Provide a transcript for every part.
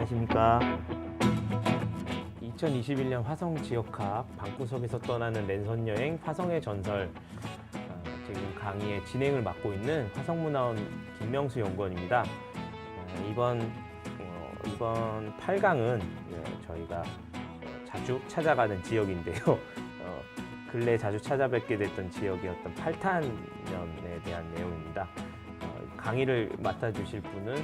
안녕하십니까. 2021년 화성 지역학 방구석에서 떠나는 랜선 여행 화성의 전설, 지금 강의의 진행을 맡고 있는 화성문화원 김명수 연구원입니다. 이번 8강은 저희가 자주 찾아가는 지역인데요. 근래 자주 찾아뵙게 됐던 지역이었던 팔탄면에 대한 내용입니다. 강의를 맡아주실 분은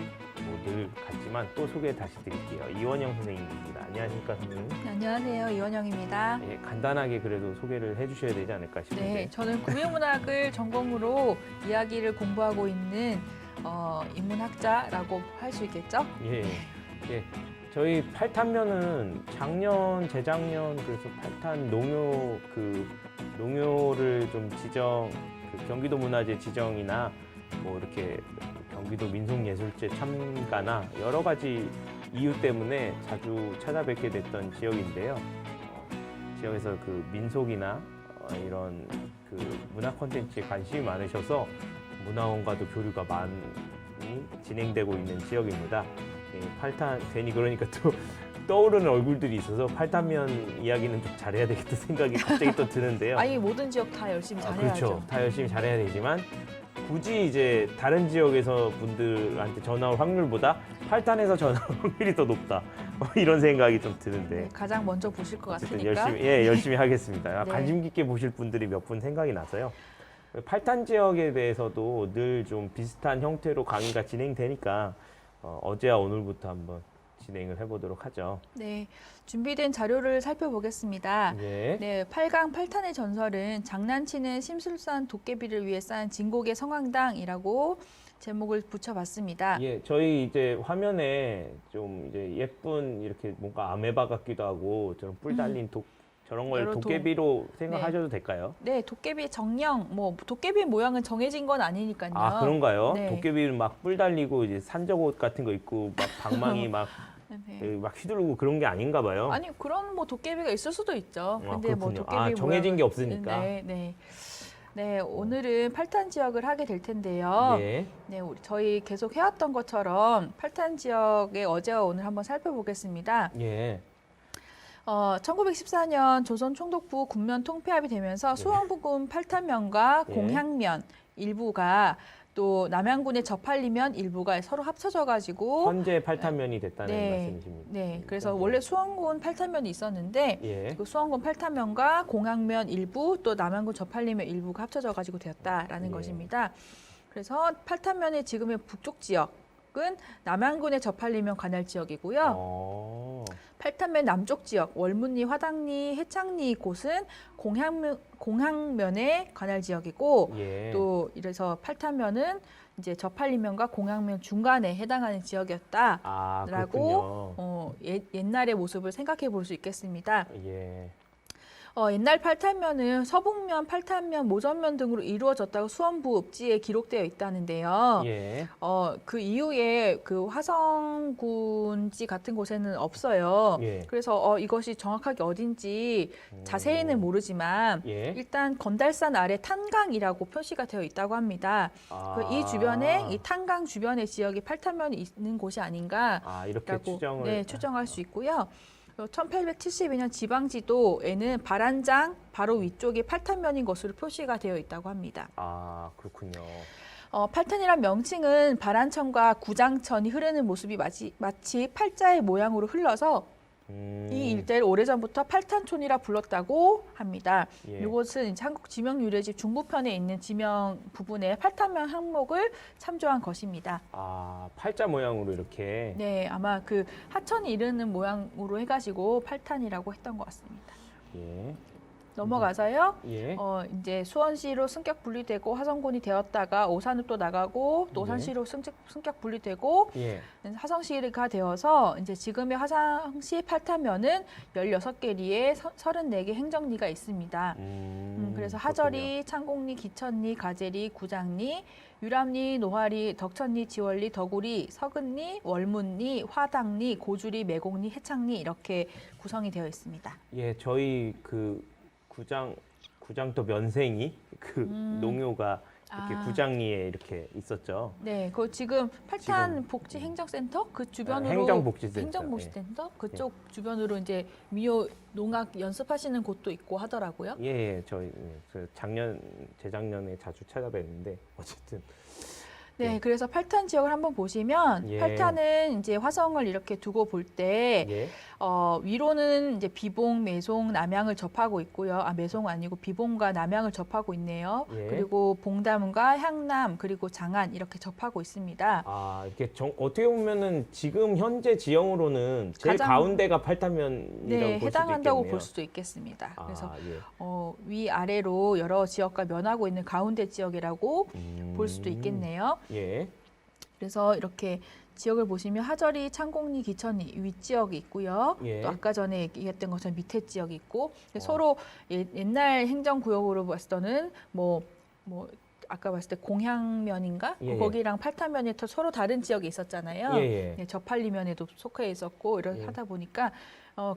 늘 같지만 또 소개 다시 드릴게요. 이원영 선생님입니다. 안녕하십니까, 선생님? 네, 안녕하세요. 이원영입니다. 예, 간단하게 그래도 소개를 해주셔야 되지 않을까 싶은데. 네, 저는 구미문학을 전공으로 이야기를 공부하고 있는 인문학자라고 할 수 있겠죠? 예, 예. 저희 팔탄면은 작년, 재작년 그래서 팔탄 농요를 좀 경기도 문화재 지정이나 뭐 이렇게 경기도 민속예술제 참가나 여러 가지 이유 때문에 자주 찾아뵙게 됐던 지역인데요. 지역에서 그 민속이나 이런 그 문화 콘텐츠에 관심이 많으셔서 문화원과도 교류가 많이 진행되고 있는 지역입니다. 팔탄 괜히 그러니까 또 떠오르는 얼굴들이 있어서 팔탄면 이야기는 좀 잘해야 되겠다 생각이 갑자기 또 드는데요. 아니 모든 지역 다 열심히 잘해야죠. 그렇죠. 다 열심히 잘해야 되지만 굳이 이제 다른 지역에서 분들한테 전화 올 확률보다 팔탄에서 전화 올 확률이 더 높다. 이런 생각이 좀 드는데. 네, 가장 먼저 보실 것 어쨌든 같으니까. 열심히 하겠습니다. 네. 관심 깊게 보실 분들이 몇 분 생각이 나서요. 팔탄 지역에 대해서도 늘 좀 비슷한 형태로 강의가 진행되니까 어제와 오늘부터 한번 진행을 해보도록 하죠. 네, 준비된 자료를 살펴보겠습니다. 예. 네, 8강 팔탄의 전설은 장난치는 심술산 도깨비를 위해 쌓은 진곡의 성황당이라고 제목을 붙여봤습니다. 예, 저희 이제 화면에 좀 이제 예쁜 이렇게 뭔가 아메바 같기도 하고 저런 뿔 달린 저런 걸 여러 도깨비로 생각하셔도 될까요? 네, 도깨비 정령, 도깨비 모양은 정해진 건 아니니까요. 아, 그런가요? 네. 도깨비는 막 뿔 달리고 이제 산적옷 같은 거 입고 막 방망이 막 네. 막 휘두르고 그런 게 아닌가 봐요. 아니 그런 도깨비가 있을 수도 있죠. 아, 근데 그렇군요. 도깨비 정해진 모양은- 게 없으니까. 네, 오늘은 팔탄 지역을 하게 될 텐데요. 예. 네, 저희 계속 해왔던 것처럼 팔탄 지역의 어제와 오늘 한번 살펴보겠습니다. 예. 1914년 조선 총독부 군면 통폐합이 되면서 수원부군 팔탄면과 예. 공향면 일부가 또 남양군의 저팔리면 일부가 서로 합쳐져가지고 현재 팔탄면이 됐다는 네, 말씀이십니까? 네, 그래서 원래 수원군 팔탄면이 있었는데 예. 그 수원군 팔탄면과 공항면 일부 또 남양군 저팔리면 일부가 합쳐져 가지고 되었다라는 예. 것입니다. 그래서 팔탄면의 지금의 북쪽 지역은 남양군의 저팔리면 관할 지역이고요. 팔탄면 남쪽 지역 월문리, 화당리, 해창리 곳은 공항면의 관할 지역이고 예. 또 이래서 팔탄면은 이제 저팔리면과 공항면 중간에 해당하는 지역이었다라고 아, 그렇군요. 옛날의 모습을 생각해 볼 수 있겠습니다. 예. 옛날 팔탄면은 서북면, 팔탄면, 모전면 등으로 이루어졌다고 수원부 읍지에 기록되어 있다는데요. 예. 그 이후에 그 화성군지 같은 곳에는 없어요. 예. 그래서 이것이 정확하게 어딘지 자세히는 모르지만 예. 일단 건달산 아래 탄강이라고 표시가 되어 있다고 합니다. 이 주변에 이 탄강 주변의 지역이 팔탄면이 있는 곳이 아닌가 이렇게 라고 추정을 추정할 수 있고요. 1872년 지방지도에는 발안장 바로 위쪽이 팔탄면인 것으로 표시가 되어 있다고 합니다. 아, 그렇군요. 팔탄이란 명칭은 발안천과 구장천이 흐르는 모습이 마치 팔자의 모양으로 흘러서 이 일대를 오래전부터 팔탄촌이라 불렀다고 합니다. 예. 이곳은 이제 한국 지명 유래지 중부편에 있는 지명 부분에 팔탄면 항목을 참조한 것입니다. 팔자 모양으로 이렇게. 네, 아마 그 하천이 이르는 모양으로 해가지고 팔탄이라고 했던 것 같습니다. 예. 넘어가서요. 예. 이제 수원시로 승격 분리되고 화성군이 되었다가 오산으로 또 나가고 또 오산시로 승격 분리되고 예. 화성시가 되어서 이제 지금의 화성시 팔탄면은 16개리에 34개 행정리가 있습니다. 그래서 하절리, 창곡리, 기천리, 가재리, 구장리, 유람리, 노화리, 덕천리, 지월리, 덕우리, 서근리, 월문리, 화당리, 고주리, 매곡리, 해창리 이렇게 구성이 되어 있습니다. 예, 저희 그 구장터 면생이 농요가 이렇게 아. 구장리에 이렇게 있었죠. 네, 그 지금 팔탄 지금, 복지 행정센터 그 주변으로 행정복지센터. 행정복지센터 그쪽 주변으로 이제 미호 농악 연습하시는 곳도 있고 하더라고요. 예, 예, 저희 그 재작년에 자주 찾아뵀는데 어쨌든 네, 예. 그래서 팔탄 지역을 한번 보시면 예. 팔탄은 이제 화성을 이렇게 두고 볼 때 예, 위로는 이제 비봉, 매송, 남양을 접하고 있고요. 아, 매송 아니고 비봉과 남양을 접하고 있네요. 예. 그리고 봉담과 향남 그리고 장안 이렇게 접하고 있습니다. 아 이렇게 어떻게 보면은 지금 현재 지형으로는 제일 가장- 가운데가 팔타면이라고 네, 볼 해당한다고 수도 있겠네요. 볼 수도 있겠습니다. 아, 그래서 예. 위아래로 여러 지역과 면하고 있는 가운데 지역이라고 볼 수도 있겠네요. 예, 그래서 이렇게 지역을 보시면 하저리, 창곡리, 기천리 윗지역이 있고요. 예. 또 아까 전에 얘기했던 것처럼 밑에 지역이 있고 어. 서로 옛날 행정구역으로 봤을 때는 뭐 아까 봤을 때 공향면인가? 예, 예. 거기랑 팔타면이 또 서로 다른 지역이 있었잖아요. 예, 예. 네, 저팔리면에도 속해 있었고 이렇게 예. 하다 보니까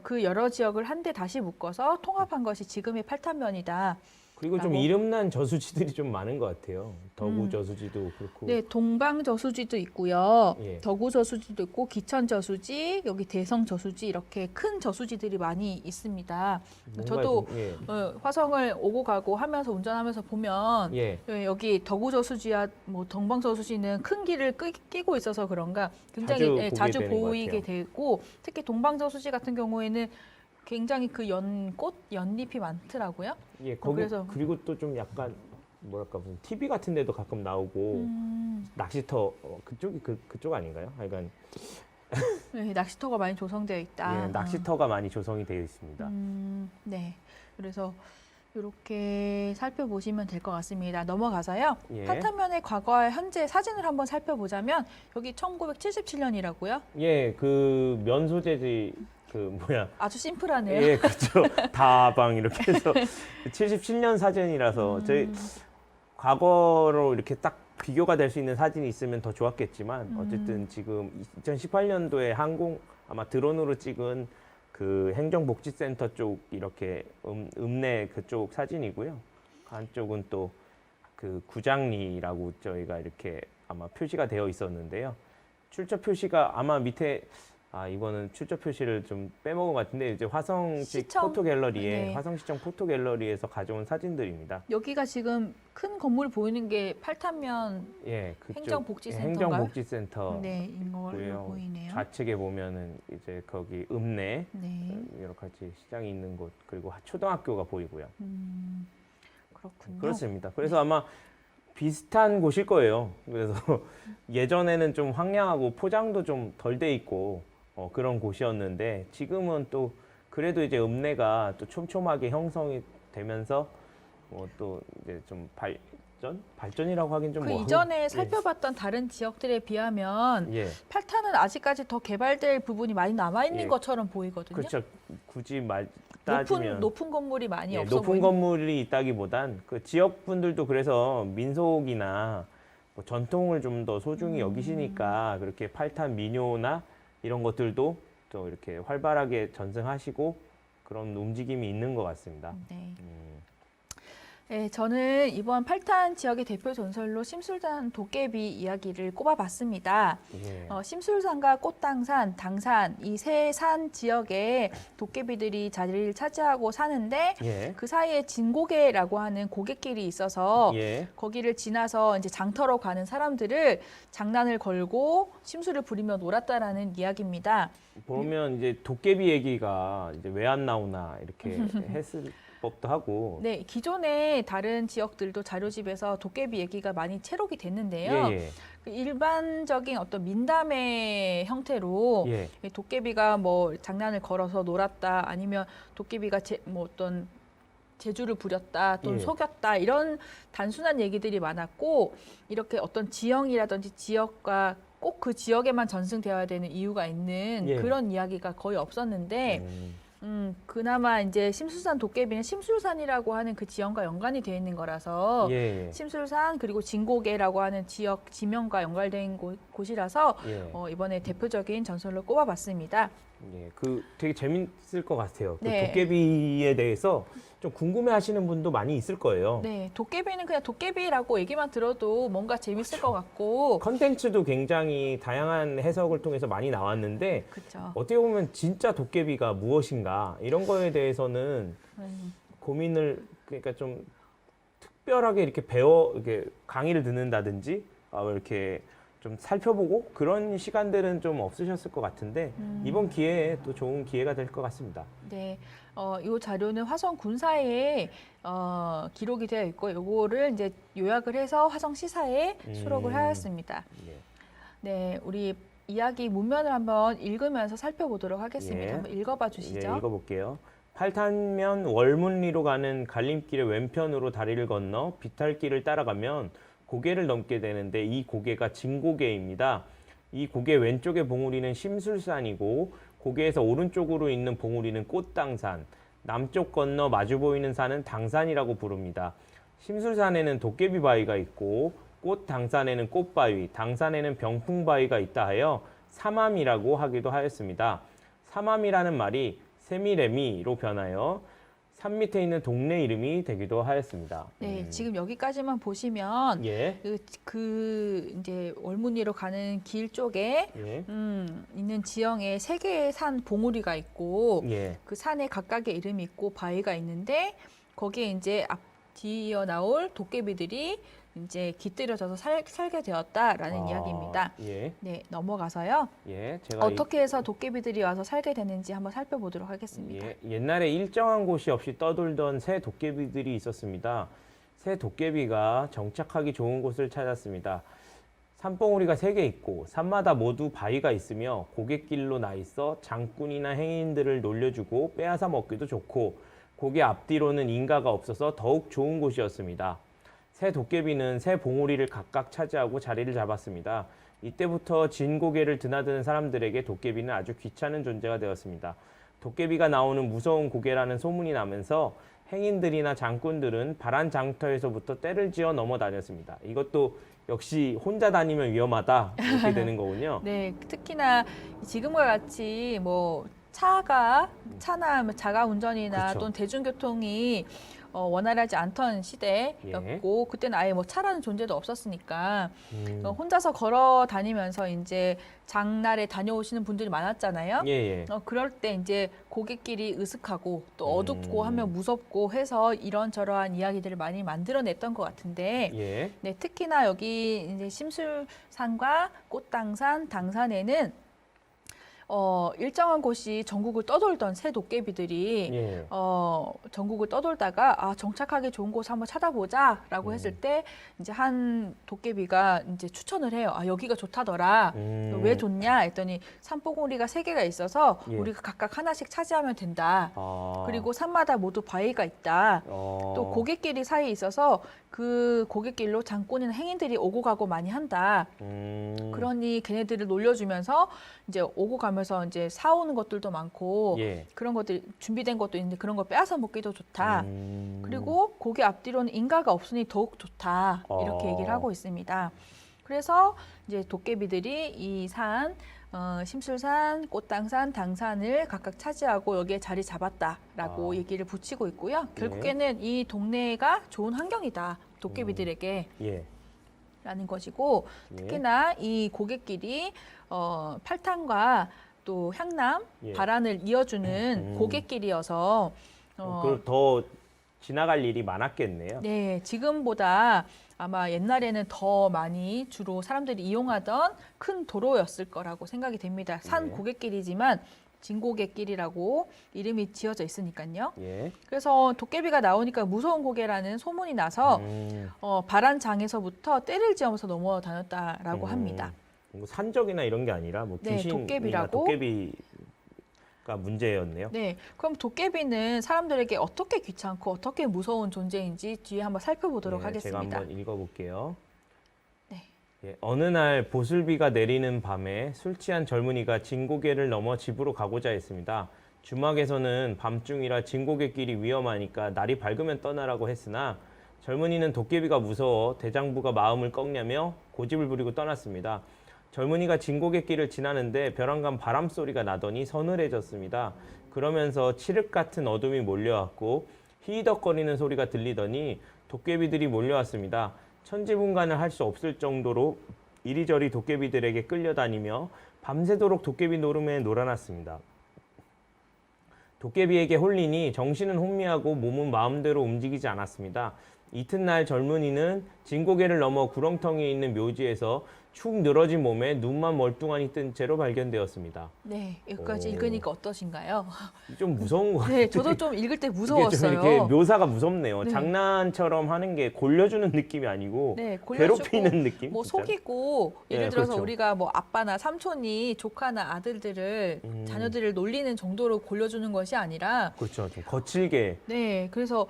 그 여러 지역을 한데 다시 묶어서 통합한 것이 지금의 팔타면이다. 그리고 좀 라고. 이름난 저수지들이 좀 많은 것 같아요. 덕우 음. 저수지도 그렇고. 네, 동방 저수지도 있고요. 예. 덕우 저수지도 있고 기천 저수지, 여기 대성 저수지 이렇게 큰 저수지들이 많이 있습니다. 뭔가 저도 좀, 예. 화성을 오고 가고 하면서 운전하면서 보면 예. 여기 덕우 저수지와 뭐 동방 저수지는 큰 길을 끼고 있어서 그런가 굉장히 자주 보게 자주 되는 것 보이게 같아요. 되고 특히 동방 저수지 같은 경우에는 굉장히 그 연잎이 많더라고요. 예, 거기 그래서- 그리고 또 좀 약간 뭐랄까 무슨 TV 같은 데도 가끔 나오고 낚시터 그쪽이 그쪽 아닌가요? 하여간 네, 낚시터가 많이 조성되어 있다. 예, 낚시터가 많이 조성이 되어 있습니다. 네. 그래서 이렇게 살펴보시면 될 것 같습니다. 넘어가서요. 예. 팔타면의 과거와 현재 사진을 한번 살펴보자면 여기 1977년이라고요. 예, 그 면 소재지 그 뭐야? 아주 심플하네요. 예, 그렇죠. 다방 이렇게 해서 77년 사진이라서 저희 과거로 이렇게 딱 비교가 될 수 있는 사진이 있으면 더 좋았겠지만 어쨌든 지금 2018년도에 아마 드론으로 찍은 그 행정복지센터 쪽 이렇게 읍내 그쪽 사진이고요. 한쪽은 또 그 구장리라고 저희가 이렇게 아마 표시가 되어 있었는데요. 출처 표시가 아마 밑에 이거는 출처 표시를 좀 빼먹은 것 같은데 이제 화성시 시청? 포토갤러리에 네. 화성시청 포토갤러리에서 가져온 사진들입니다. 여기가 지금 큰 건물 보이는 게 팔타면 예, 그쪽 행정복지센터인가요? 행정복지센터 네, 인 걸로 고요. 보이네요. 좌측에 보면은 이제 거기 읍내 네, 여러 가지 시장이 있는 곳 그리고 초등학교가 보이고요. 그렇군요. 그렇습니다. 그래서 아마 비슷한 곳일 거예요. 그래서 예전에는 좀 황량하고 포장도 좀 덜 돼 있고 그런 곳이었는데 지금은 또 그래도 이제 읍내가 또 촘촘하게 형성이 되면서 또 이제 좀 발전이라고 하긴 좀 그 뭐 이전에 살펴봤던 다른 지역들에 비하면 예, 팔타는 아직까지 더 개발될 부분이 많이 남아 있는 예. 것처럼 보이거든요. 그렇죠. 굳이 따지면 높은 건물이 많이 예, 없어 높은 보이는. 건물이 있다기보단 그 지역 분들도 그래서 민속이나 뭐 전통을 좀 더 소중히 여기시니까 그렇게 팔탄 민요나 이런 것들도 또 이렇게 활발하게 전승하시고 그런 움직임이 있는 것 같습니다. 네. 음, 네, 저는 이번 팔탄 지역의 대표 전설로 심술산 도깨비 이야기를 꼽아봤습니다. 예. 심술산과 꽃당산, 당산 이 세 산 지역에 도깨비들이 자리를 차지하고 사는데 예. 그 사이에 진고개라고 하는 고갯길이 있어서 예. 거기를 지나서 이제 장터로 가는 사람들을 장난을 걸고 심술을 부리며 놀았다라는 이야기입니다. 보면 이제 도깨비 얘기가 이제 왜 안 나오나 이렇게 했을 법도 하고. 네, 기존의 다른 지역들도 자료집에서 도깨비 얘기가 많이 채록이 됐는데요. 예, 그 일반적인 어떤 민담의 형태로 예. 예. 도깨비가 뭐 장난을 걸어서 놀았다, 아니면 도깨비가 뭐 어떤 재주를 부렸다, 또는 예. 속였다 이런 단순한 얘기들이 많았고 이렇게 어떤 지형이라든지 지역과 꼭 그 지역에만 전승되어야 되는 이유가 있는 예. 그런 이야기가 거의 없었는데 그나마 이제 심술산 도깨비는 심술산이라고 하는 그 지형과 연관이 되어 있는 거라서 예, 예. 심술산 그리고 진고개라고 하는 지역 지명과 연관된 곳이라서 예. 이번에 대표적인 전설로 꼽아봤습니다. 예, 그 되게 재밌을 것 같아요. 그 네. 도깨비에 대해서 좀 궁금해하시는 분도 많이 있을 거예요. 네, 도깨비는 그냥 도깨비라고 얘기만 들어도 뭔가 재밌을 것 같고. 컨텐츠도 굉장히 다양한 해석을 통해서 많이 나왔는데 그렇죠. 어떻게 보면 진짜 도깨비가 무엇인가 이런 거에 대해서는 고민을 그러니까 좀 특별하게 이렇게 이렇게 강의를 듣는다든지 이렇게 좀 살펴보고 그런 시간들은 좀 없으셨을 것 같은데 이번 기회에 또 좋은 기회가 될 것 같습니다. 네, 이 자료는 화성 군사에 기록이 되어 있고, 이거를 이제 요약을 해서 화성 시사에 수록을 하였습니다. 예. 네, 우리 이야기 문면을 한번 읽으면서 살펴보도록 하겠습니다. 예. 한번 읽어봐 주시죠. 예, 읽어볼게요. 팔탄면 월문리로 가는 갈림길의 왼편으로 다리를 건너 비탈길을 따라가면 고개를 넘게 되는데 이 고개가 진고개입니다. 이 고개 왼쪽의 봉우리는 심술산이고 고개에서 오른쪽으로 있는 봉우리는 꽃당산, 남쪽 건너 마주 보이는 산은 당산이라고 부릅니다. 심술산에는 도깨비 바위가 있고 꽃당산에는 꽃바위, 당산에는 병풍바위가 있다 하여 삼암이라고 하기도 하였습니다. 삼암이라는 말이 세미레미로 변하여 산 밑에 있는 동네 이름이 되기도 하였습니다. 네, 지금 여기까지만 보시면 예, 이제 월문리로 가는 길 쪽에 예, 있는 지형에 세 개의 산 봉우리가 있고 예. 그 산에 각각의 이름이 있고 바위가 있는데 거기에 이제 뒤이어 나올 도깨비들이 이제 깃들여져서 살게 되었다라는 이야기입니다. 예, 네, 넘어가서요. 예. 제가 어떻게 해서 도깨비들이 와서 살게 되는지 한번 살펴보도록 하겠습니다. 예, 옛날에 일정한 곳이 없이 떠돌던 새 도깨비들이 있었습니다. 새 도깨비가 정착하기 좋은 곳을 찾았습니다. 산봉우리가 3개 있고 산마다 모두 바위가 있으며 고갯길로 나 있어 장꾼이나 행인들을 놀려주고 빼앗아 먹기도 좋고 고개 앞뒤로는 인가가 없어서 더욱 좋은 곳이었습니다. 새 도깨비는 새 봉우리를 각각 차지하고 자리를 잡았습니다. 이때부터 진고개를 드나드는 사람들에게 도깨비는 아주 귀찮은 존재가 되었습니다. 도깨비가 나오는 무서운 고개라는 소문이 나면서 행인들이나 장꾼들은 파란 장터에서부터 떼를 지어 넘어다녔습니다. 이것도 역시 혼자 다니면 위험하다 이렇게 되는 거군요. 네, 특히나 지금과 같이 뭐 차나 자가 운전이나 그렇죠. 또는 대중교통이 원활하지 않던 시대였고 그때는 아예 뭐 차라는 존재도 없었으니까 혼자서 걸어 다니면서 이제 장날에 다녀오시는 분들이 많았잖아요. 예, 예. 그럴 때 이제 고갯길이 으슥하고 또 어둡고 하면 무섭고 해서 이런저러한 이야기들을 많이 만들어냈던 것 같은데 예. 네, 특히나 여기 이제 심술산과 꽃당산, 당산에는 일정한 곳이 전국을 떠돌던 새 도깨비들이 예. 전국을 떠돌다가 정착하기 좋은 곳 한번 찾아보자라고 했을 때 이제 한 도깨비가 이제 추천을 해요. 여기가 좋다더라. 왜 좋냐 했더니 산봉우리가 3개가 있어서 예. 우리가 각각 하나씩 차지하면 된다. 아. 그리고 산마다 모두 바위가 있다. 또 고갯길이 사이에 있어서 그 고갯길로 장꾼이나 행인들이 오고 가고 많이 한다. 그러니 걔네들을 놀려주면서 이제 오고 가면서 이제 사오는 것들도 많고 예. 그런 것들 준비된 것도 있는데 그런 거 빼앗아 먹기도 좋다. 그리고 고개 앞뒤로는 인가가 없으니 더욱 좋다. 이렇게 얘기를 하고 있습니다. 그래서 이제 도깨비들이 이 산, 심술산, 꽃당산, 당산을 각각 차지하고 여기에 자리 잡았다라고 얘기를 붙이고 있고요. 결국에는 이 동네가 좋은 환경이다. 도깨비들에게. 예. 라는 것이고 특히나 이 고갯길이 팔탄과 또 향남, 예. 발안을 이어주는 고갯길이어서 그럼 더 지나갈 일이 많았겠네요. 네, 지금보다 아마 옛날에는 더 많이 주로 사람들이 이용하던 큰 도로였을 거라고 생각이 됩니다. 산 예. 고갯길이지만 진고갯길이라고 이름이 지어져 있으니까요. 예. 그래서 도깨비가 나오니까 무서운 고개라는 소문이 나서 발안장에서부터 떼를 지어서 넘어 다녔다라고 합니다. 뭐 산적이나 이런 게 아니라 뭐 네, 귀신이나 도깨비라고? 도깨비가 문제였네요. 네, 그럼 도깨비는 사람들에게 어떻게 귀찮고 어떻게 무서운 존재인지 뒤에 한번 살펴보도록 예, 하겠습니다. 제가 한번 읽어볼게요. 네. 예, 어느 날 보슬비가 내리는 밤에 술 취한 젊은이가 진고개를 넘어 집으로 가고자 했습니다. 주막에서는 밤중이라 진고갯길이 위험하니까 날이 밝으면 떠나라고 했으나 젊은이는 도깨비가 무서워 대장부가 마음을 꺾냐며 고집을 부리고 떠났습니다. 젊은이가 진고갯길을 지나는데 벼랑간 바람소리가 나더니 서늘해졌습니다. 그러면서 칠흑 같은 어둠이 몰려왔고 히덕거리는 소리가 들리더니 도깨비들이 몰려왔습니다. 천지분간을 할 수 없을 정도로 이리저리 도깨비들에게 끌려다니며 밤새도록 도깨비 노름에 놀아났습니다. 도깨비에게 홀리니 정신은 혼미하고 몸은 마음대로 움직이지 않았습니다. 이튿날 젊은이는 진고개를 넘어 구렁텅이에 있는 묘지에서 축 늘어진 몸에 눈만 멀뚱하니 뜬 채로 발견되었습니다. 네, 여기까지 오. 읽으니까 어떠신가요? 좀 무서운 것 같아요. 네, 저도 좀 읽을 때 이게 좀 무서웠어요. 이렇게 묘사가 무섭네요. 네. 장난처럼 하는 게 골려주는 느낌이 아니고 네, 골려주고 괴롭히는 느낌. 뭐 진짜? 속이고 예를 네, 들어서 그렇죠. 우리가 뭐 아빠나 삼촌이 조카나 아들들을 자녀들을 놀리는 정도로 골려주는 것이 아니라 그렇죠. 좀 거칠게. 네, 그래서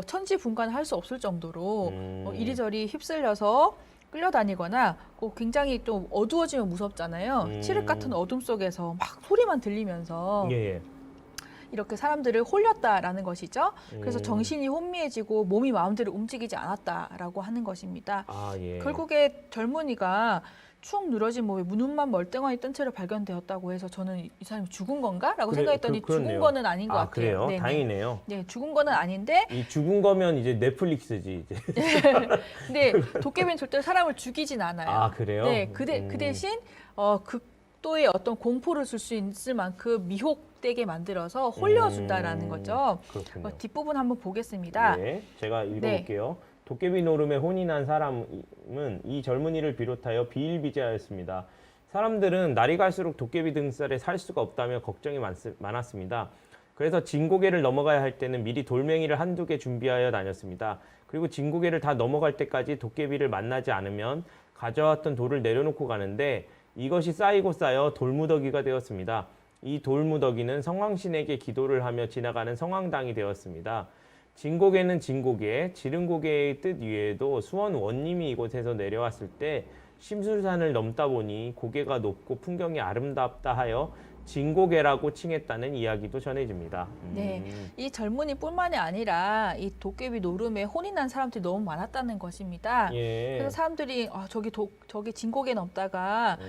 천지분간을 할 수 없을 정도로 음. 이리저리 휩쓸려서 끌려다니거나 굉장히 좀 어두워지면 무섭잖아요. 칠흑 같은 어둠 속에서 막 소리만 들리면서 예, 예. 이렇게 사람들을 홀렸다라는 것이죠. 그래서 음. 정신이 혼미해지고 몸이 마음대로 움직이지 않았다라고 하는 것입니다. 아, 예. 결국에 젊은이가 축 늘어진 몸에 눈만 멀뚱하니 뜬 채로 발견되었다고 해서 저는 이 사람이 죽은 건가라고 그래, 생각했더니 그렇네요. 죽은 거는 아닌 것 아, 같아요. 그래요? 네네. 다행이네요. 네, 죽은 거는 아닌데 이 죽은 거면 이제 넷플릭스지 이제. 근데 도깨비는 절대 사람을 죽이진 않아요. 아, 그래요? 네, 그 대신 극도의 어떤 공포를 줄 수 있을 만큼 미혹되게 만들어서 홀려준다라는 거죠. 그렇군요. 뒷부분 한번 보겠습니다. 네, 제가 읽어볼게요. 도깨비 노름에 혼이 난 사람은 이 젊은이를 비롯하여 비일비재하였습니다. 사람들은 날이 갈수록 도깨비 등살에 살 수가 없다며 걱정이 많았습니다. 그래서 진고개를 넘어가야 할 때는 미리 돌멩이를 한두 개 준비하여 다녔습니다. 그리고 진고개를 다 넘어갈 때까지 도깨비를 만나지 않으면 가져왔던 돌을 내려놓고 가는데 이것이 쌓이고 쌓여 돌무더기가 되었습니다. 이 돌무더기는 성왕신에게 기도를 하며 지나가는 성왕당이 되었습니다. 진고개는 진고개, 지른고개의 뜻 위에도 수원 원님이 이곳에서 내려왔을 때 심술산을 넘다 보니 고개가 높고 풍경이 아름답다 하여 진고개라고 칭했다는 이야기도 전해집니다. 네, 이 젊은이뿐만이 아니라 이 도깨비 노름에 혼이 난 사람들이 너무 많았다는 것입니다. 예. 그래서 사람들이 저기 진고개 넘다가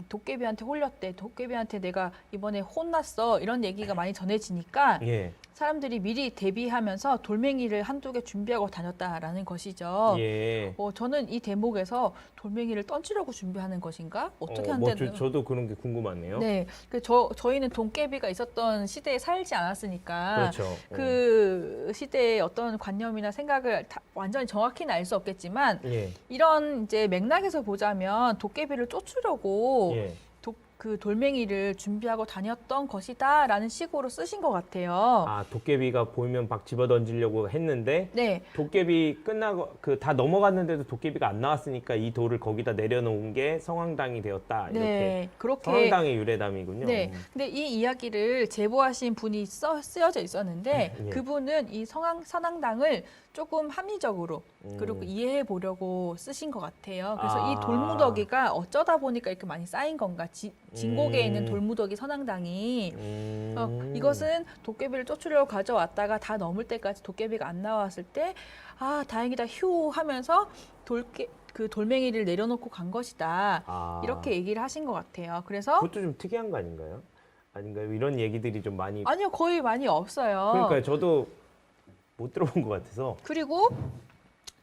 도깨비한테 홀렸대. 도깨비한테 내가 이번에 혼났어. 이런 얘기가 많이 전해지니까 예. 사람들이 미리 대비하면서 돌멩이를 한두 개 준비하고 다녔다라는 것이죠. 예. 저는 이 대목에서 돌멩이를 던지려고 준비하는 것인가? 어떻게 뭐 한다는 저도 그런 게 궁금하네요. 네, 저희는 도깨비가 있었던 시대에 살지 않았으니까 그렇죠. 그 시대의 어떤 관념이나 생각을 완전히 정확히는 알 수 없겠지만 예. 이런 이제 맥락에서 보자면 도깨비를 쫓으려고 예. 그 돌멩이를 준비하고 다녔던 것이다라는 식으로 쓰신 것 같아요. 아, 도깨비가 보이면 막 집어 던지려고 했는데 네, 도깨비 끝나고 다 넘어갔는데도 도깨비가 안 나왔으니까 이 돌을 거기다 내려놓은 게 성황당이 되었다. 이렇게 네, 그렇게. 성황당의 유래담이군요. 네, 근데 이 이야기를 제보하신 분이 쓰여져 있었는데 예. 그분은 이 선왕당을 조금 합리적으로 그리고 이해해 보려고 쓰신 것 같아요. 그래서 이 돌무더기가 어쩌다 보니까 이렇게 많이 쌓인 건가? 진고개에 있는 돌무더기 선왕당이 이것은 도깨비를 쫓으려고 가져왔다가 다 넘을 때까지 도깨비가 안 나왔을 때 다행이다 휴 하면서 그 돌멩이를 내려놓고 간 것이다. 이렇게 얘기를 하신 것 같아요. 그래서 그것도 좀 특이한 거 아닌가요? 아닌가요? 이런 얘기들이 좀 많이. 아니요, 거의 많이 없어요. 그러니까 저도 못 들어본 것 같아서. 그리고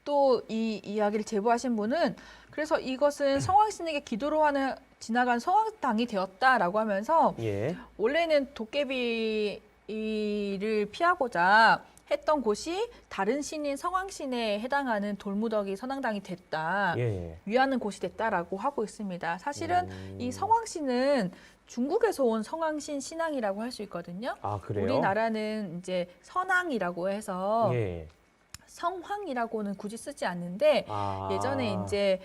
또 이 이야기를 제보하신 분은 그래서 이것은 성왕신에게 기도로 하는 지나간 성왕당이 되었다라고 하면서 예. 원래는 도깨비를 피하고자 했던 곳이 다른 신인 성왕신에 해당하는 돌무더기 선왕당이 됐다. 예. 위하는 곳이 됐다라고 하고 있습니다. 사실은 이 성왕신은 중국에서 온 성왕신 신앙이라고 할 수 있거든요. 아, 그래요? 우리나라는 이제 선왕이라고 해서 예. 성황이라고는 굳이 쓰지 않는데 예전에 이제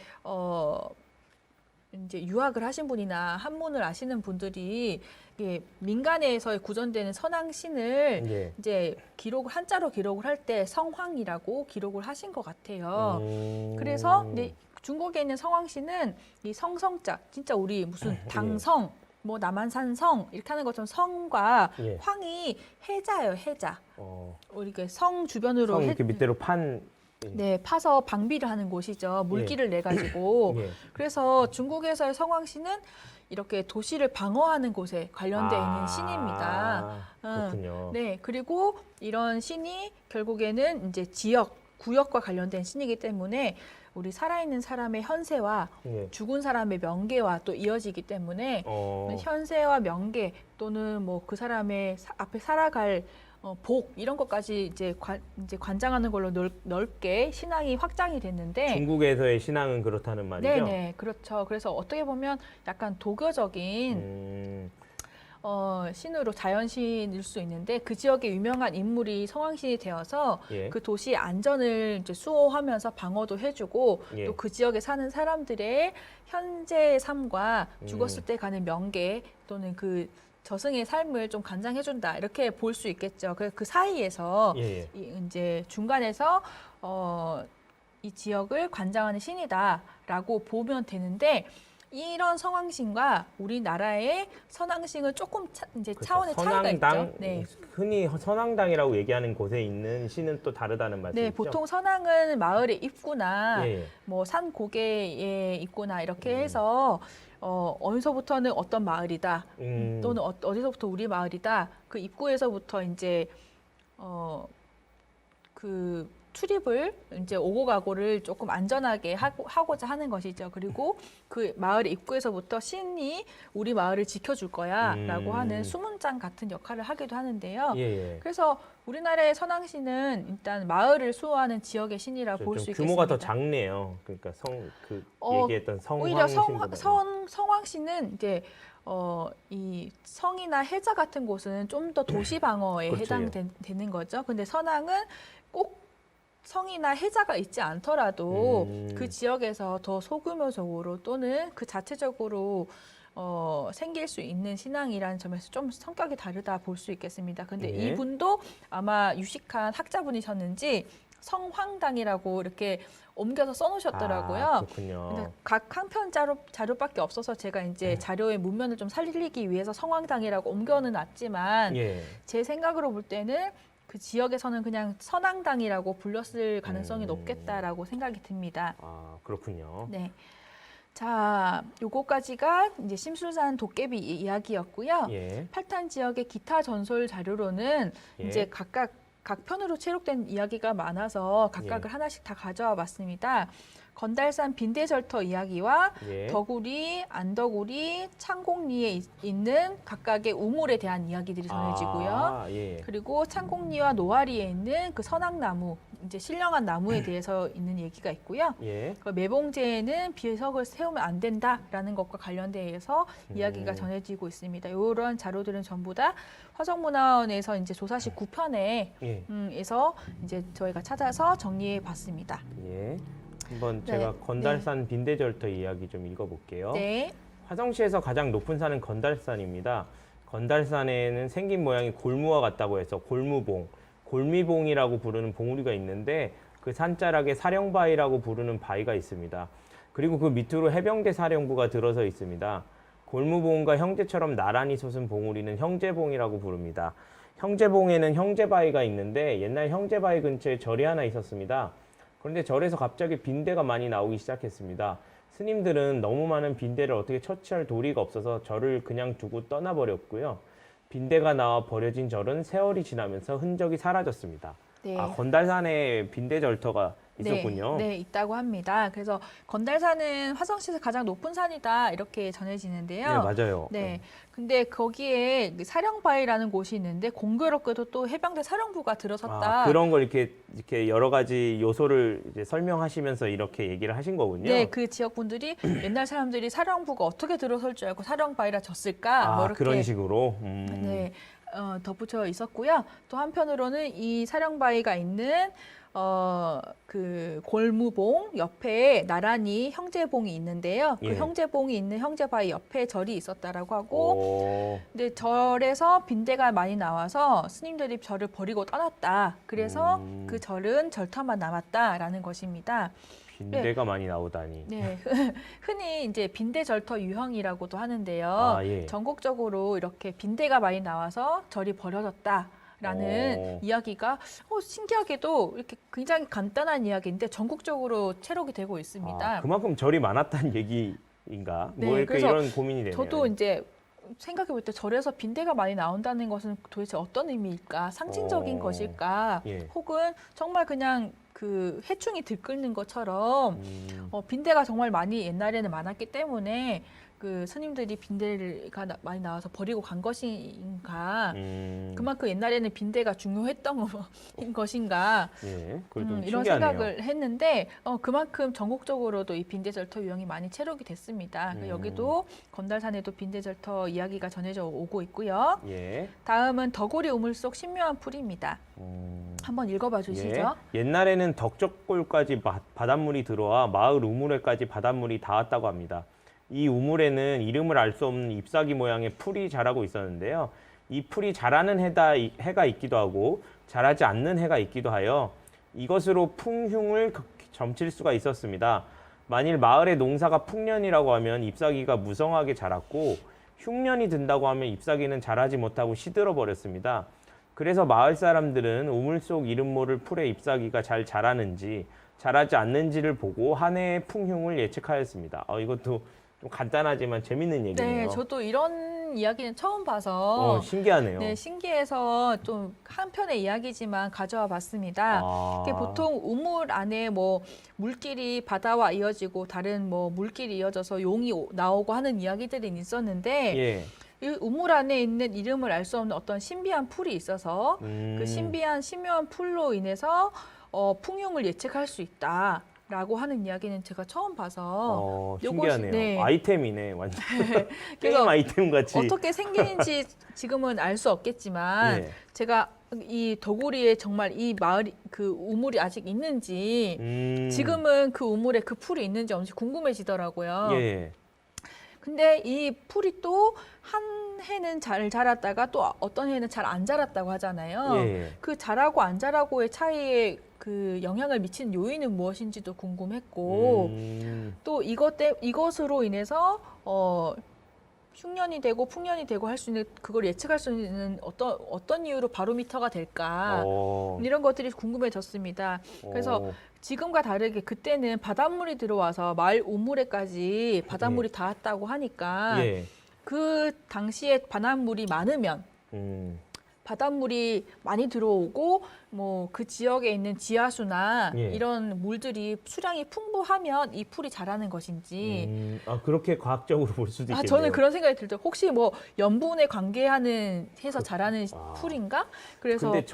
유학을 하신 분이나 한문을 아시는 분들이 민간에서 구전되는 선왕신을 예. 이제 한자로 기록을 할 때 성황이라고 기록을 하신 것 같아요. 그래서 근데 중국에 있는 성왕신은 이 성성자 진짜 우리 무슨 당성 뭐 남한산성 이렇게 하는 것처럼 성과 예. 황이 해자예요, 해자. 이렇게 성 주변으로 성 이렇게 밑으로 네, 파서 방비를 하는 곳이죠. 물기를 내 가지고. 예. 그래서 중국에서의 성왕신은 이렇게 도시를 방어하는 곳에 관련되어 있는 아, 신입니다. 그렇군요. 네, 그리고 이런 신이 결국에는 이제 구역과 관련된 신이기 때문에 우리 살아있는 사람의 현세와 예. 죽은 사람의 명계와 또 이어지기 때문에 현세와 명계 또는 뭐 그 사람의 앞에 살아갈 복 이런 것까지 이제 관장하는 걸로 넓게 신앙이 확장이 됐는데 중국에서의 신앙은 그렇다는 말이죠. 네네 그렇죠. 그래서 어떻게 보면 약간 도교적인 신으로 자연신일 수 있는데 그 지역에 유명한 인물이 성왕신이 되어서 예. 그 도시의 안전을 이제 수호하면서 방어도 해주고 예. 또 그 지역에 사는 사람들의 현재의 삶과 죽었을 때 가는 명계 또는 그 저승의 삶을 좀 관장해준다 이렇게 볼 수 있겠죠. 그래서 그 사이에서 예. 이제 중간에서 이 지역을 관장하는 신이다라고 보면 되는데. 이런 성왕신과 우리나라의 선왕신은 조금 이제 그렇죠. 차원의 차이가 있죠. 네. 흔히 선왕당이라고 얘기하는 곳에 있는 신은 또 다르다는 말씀이죠. 네, 보통 선왕은 마을의 입구나 예. 뭐 산 고개의 입구나 이렇게 해서 어디서부터는 어떤 마을이다 또는 어디서부터 우리 마을이다 그 입구에서부터 이제 그 출입을 이제 오고 가고를 조금 안전하게 하고자 하는 것이죠. 그리고 그 마을 입구에서부터 신이 우리 마을을 지켜줄 거야라고 하는 수문장 같은 역할을 하기도 하는데요. 예. 그래서 우리나라의 선왕신은 일단 마을을 수호하는 지역의 신이라 볼 수 있겠습니다. 규모가 더 작네요. 그러니까 얘기했던 오히려 성왕신보다 성왕신은 이제 이 성이나 해자 같은 곳은 좀 더 도시 방어에 그렇죠. 해당되는 거죠. 근데 선왕은 꼭 성이나 해자가 있지 않더라도 그 지역에서 더 소규모적으로 또는 그 자체적으로 생길 수 있는 신앙이라는 점에서 좀 성격이 다르다 볼 수 있겠습니다. 근데 예. 이분도 아마 유식한 학자분이셨는지 성황당이라고 이렇게 옮겨서 써놓으셨더라고요. 아, 그렇군요. 근데 각 한 편 자료밖에 없어서 제가 이제 자료의 문면을 좀 살리기 위해서 성황당이라고 옮겨는 놨지만 예. 제 생각으로 볼 때는 그 지역에서는 그냥 선왕당이라고 불렸을 가능성이 높겠다라고 생각이 듭니다. 아, 그렇군요. 네. 자, 요거까지가 이제 심술산 도깨비 이야기였고요. 예. 팔탄 지역의 기타 전설 자료로는 예. 이제 각각 각 편으로 체록된 이야기가 많아서 각각을 하나씩 다 가져와 봤습니다. 건달산 빈대절터 이야기와 예. 덕우리, 안덕우리, 창곡리에 있는 각각의 우물에 대한 이야기들이 전해지고요. 아, 예. 그리고 창곡리와 노아리에 있는 그 선악나무, 이제 신령한 나무에 대해서 있는 얘기가 있고요. 예. 그 매봉제에는 비석을 세우면 안 된다라는 것과 관련돼서 이야기가 전해지고 있습니다. 이런 자료들은 전부 다 화성문화원에서 이제 조사시 9편에 예. 에서 이제 저희가 찾아서 정리해 봤습니다. 예. 한번 네. 제가 건달산 빈대절터 이야기 좀 읽어볼게요. 네. 화성시에서 가장 높은 산은 건달산입니다. 건달산에는 생긴 모양이 골무와 같다고 해서 골무봉, 골미봉이라고 부르는 봉우리가 있는데 그 산자락에 사령바위라고 부르는 바위가 있습니다. 그리고 그 밑으로 해병대 사령부가 들어서 있습니다. 골무봉과 형제처럼 나란히 솟은 봉우리는 형제봉이라고 부릅니다. 형제봉에는 형제바위가 있는데 옛날 형제바위 근처에 절이 하나 있었습니다. 그런데 절에서 갑자기 빈대가 많이 나오기 시작했습니다. 스님들은 너무 많은 빈대를 어떻게 처치할 도리가 없어서 절을 그냥 두고 떠나버렸고요. 빈대가 나와 버려진 절은 세월이 지나면서 흔적이 사라졌습니다. 네. 아, 건달산에 빈대절터가 있었군요. 네, 있다고 합니다. 그래서 건달산은 화성시에서 가장 높은 산이다 이렇게 전해지는데요. 네, 맞아요. 네, 근데 거기에 사령바위라는 곳이 있는데 공교롭게도 또 해병대 사령부가 들어섰다. 아, 그런 걸 이렇게 여러 가지 요소를 이제 설명하시면서 이렇게 얘기를 하신 거군요. 네, 그 지역 분들이 옛날 사람들이 사령부가 어떻게 들어설 줄 알고 사령바위라 졌을까? 아, 뭐 이렇게 그런 식으로. 네, 덧붙여 있었고요. 또 한편으로는 이 사령바위가 있는 그 골무봉 옆에 나란히 형제봉이 있는데요. 그 예. 형제봉이 있는 형제바위 옆에 절이 있었다라고 하고, 오, 근데 절에서 빈대가 많이 나와서 스님들이 절을 버리고 떠났다. 그래서 그 절은 절터만 남았다라는 것입니다. 빈대가 많이 나오다니. 네, 흔히 이제 빈대절터 유형이라고도 하는데요. 아, 예. 전국적으로 이렇게 빈대가 많이 나와서 절이 버려졌다라는 오. 이야기가 신기하게도 이렇게 굉장히 간단한 이야기인데 전국적으로 체록이 되고 있습니다. 아, 그만큼 절이 많았다는 얘기인 인가? 네, 뭐 이렇게 그래서 이런 고민이 되네요. 저도 이제 생각해 볼 때 절에서 빈대가 많이 나온다는 것은 도대체 어떤 의미일까? 상징적인 것일까? 예. 혹은 정말 그냥 그 해충이 들끓는 것처럼 음, 빈대가 정말 많이 옛날에는 많았기 때문에 그 스님들이 빈대가 많이 나와서 버리고 간 것인가? 그만큼 옛날에는 빈대가 중요했던 것인가? 예, 그걸 좀 이런 신기하네요. 생각을 했는데 그만큼 전국적으로도 이 빈대절터 유형이 많이 채록이 됐습니다. 여기도 건달산에도 빈대절터 이야기가 전해져 오고 있고요. 예. 다음은 더구리 우물 속 신묘한 풀입니다. 한번 읽어봐 주시죠. 예. 옛날에는 덕적골까지 바닷물이 들어와 마을 우물에까지 바닷물이 닿았다고 합니다. 이 우물에는 이름을 알 수 없는 잎사귀 모양의 풀이 자라고 있었는데요. 이 풀이 자라는 해가 있기도 하고 자라지 않는 해가 있기도 하여 이것으로 풍흉을 점칠 수가 있었습니다. 만일 마을의 농사가 풍년이라고 하면 잎사귀가 무성하게 자랐고 흉년이 든다고 하면 잎사귀는 자라지 못하고 시들어 버렸습니다. 그래서 마을 사람들은 우물 속 이름 모를 풀의 잎사귀가 잘 자라는지 자라지 않는지를 보고 한 해의 풍흉을 예측하였습니다. 이것도 좀 간단하지만 재밌는 얘기네요. 네, 저도 이런 이야기는 처음 봐서 신기하네요. 네, 신기해서 좀 한편의 이야기지만 가져와 봤습니다. 이게 보통 우물 안에 뭐 물길이 바다와 이어지고 다른 뭐 물길이 이어져서 용이 나오고 하는 이야기들이 있었는데 예. 이 우물 안에 있는 이름을 알 수 없는 어떤 신비한 풀이 있어서 그 신비한 신묘한 풀로 인해서 풍흉을 예측할 수 있다. 라고 하는 이야기는 제가 처음 봐서 신기하네요. 네. 아이템이네, 완전. 그래서 게임 아이템 같이. 어떻게 생기는지 지금은 알 수 없겠지만 예. 제가 이 더구리에 정말 이 마을 그 우물이 아직 있는지 지금은 그 우물에 그 풀이 있는지 없는지 궁금해지더라고요. 예. 근데 이 풀이 또 한 해는 잘 자랐다가 또 어떤 해는 잘 안 자랐다고 하잖아요. 예. 그 자라고 안 자라고의 차이에 그 영향을 미치는 요인은 무엇인지도 궁금했고 또 이것으로 인해서 흉년이 되고 풍년이 되고 할 수 있는 그걸 예측할 수 있는 어떤 이유로 바로미터가 될까 이런 것들이 궁금해졌습니다. 그래서 지금과 다르게 그때는 바닷물이 들어와서 마을 우물에까지 바닷물이 닿았다고 하니까 예. 그 당시에 바닷물이 많으면 바닷물이 많이 들어오고 뭐 그 지역에 있는 지하수나 예. 이런 물들이 수량이 풍부하면 이 풀이 자라는 것인지 그렇게 과학적으로 볼 수도 있겠네요. 저는 그런 생각이 들죠. 혹시 뭐 염분에 관계하는 해서 자라는 풀인가? 그래서 근데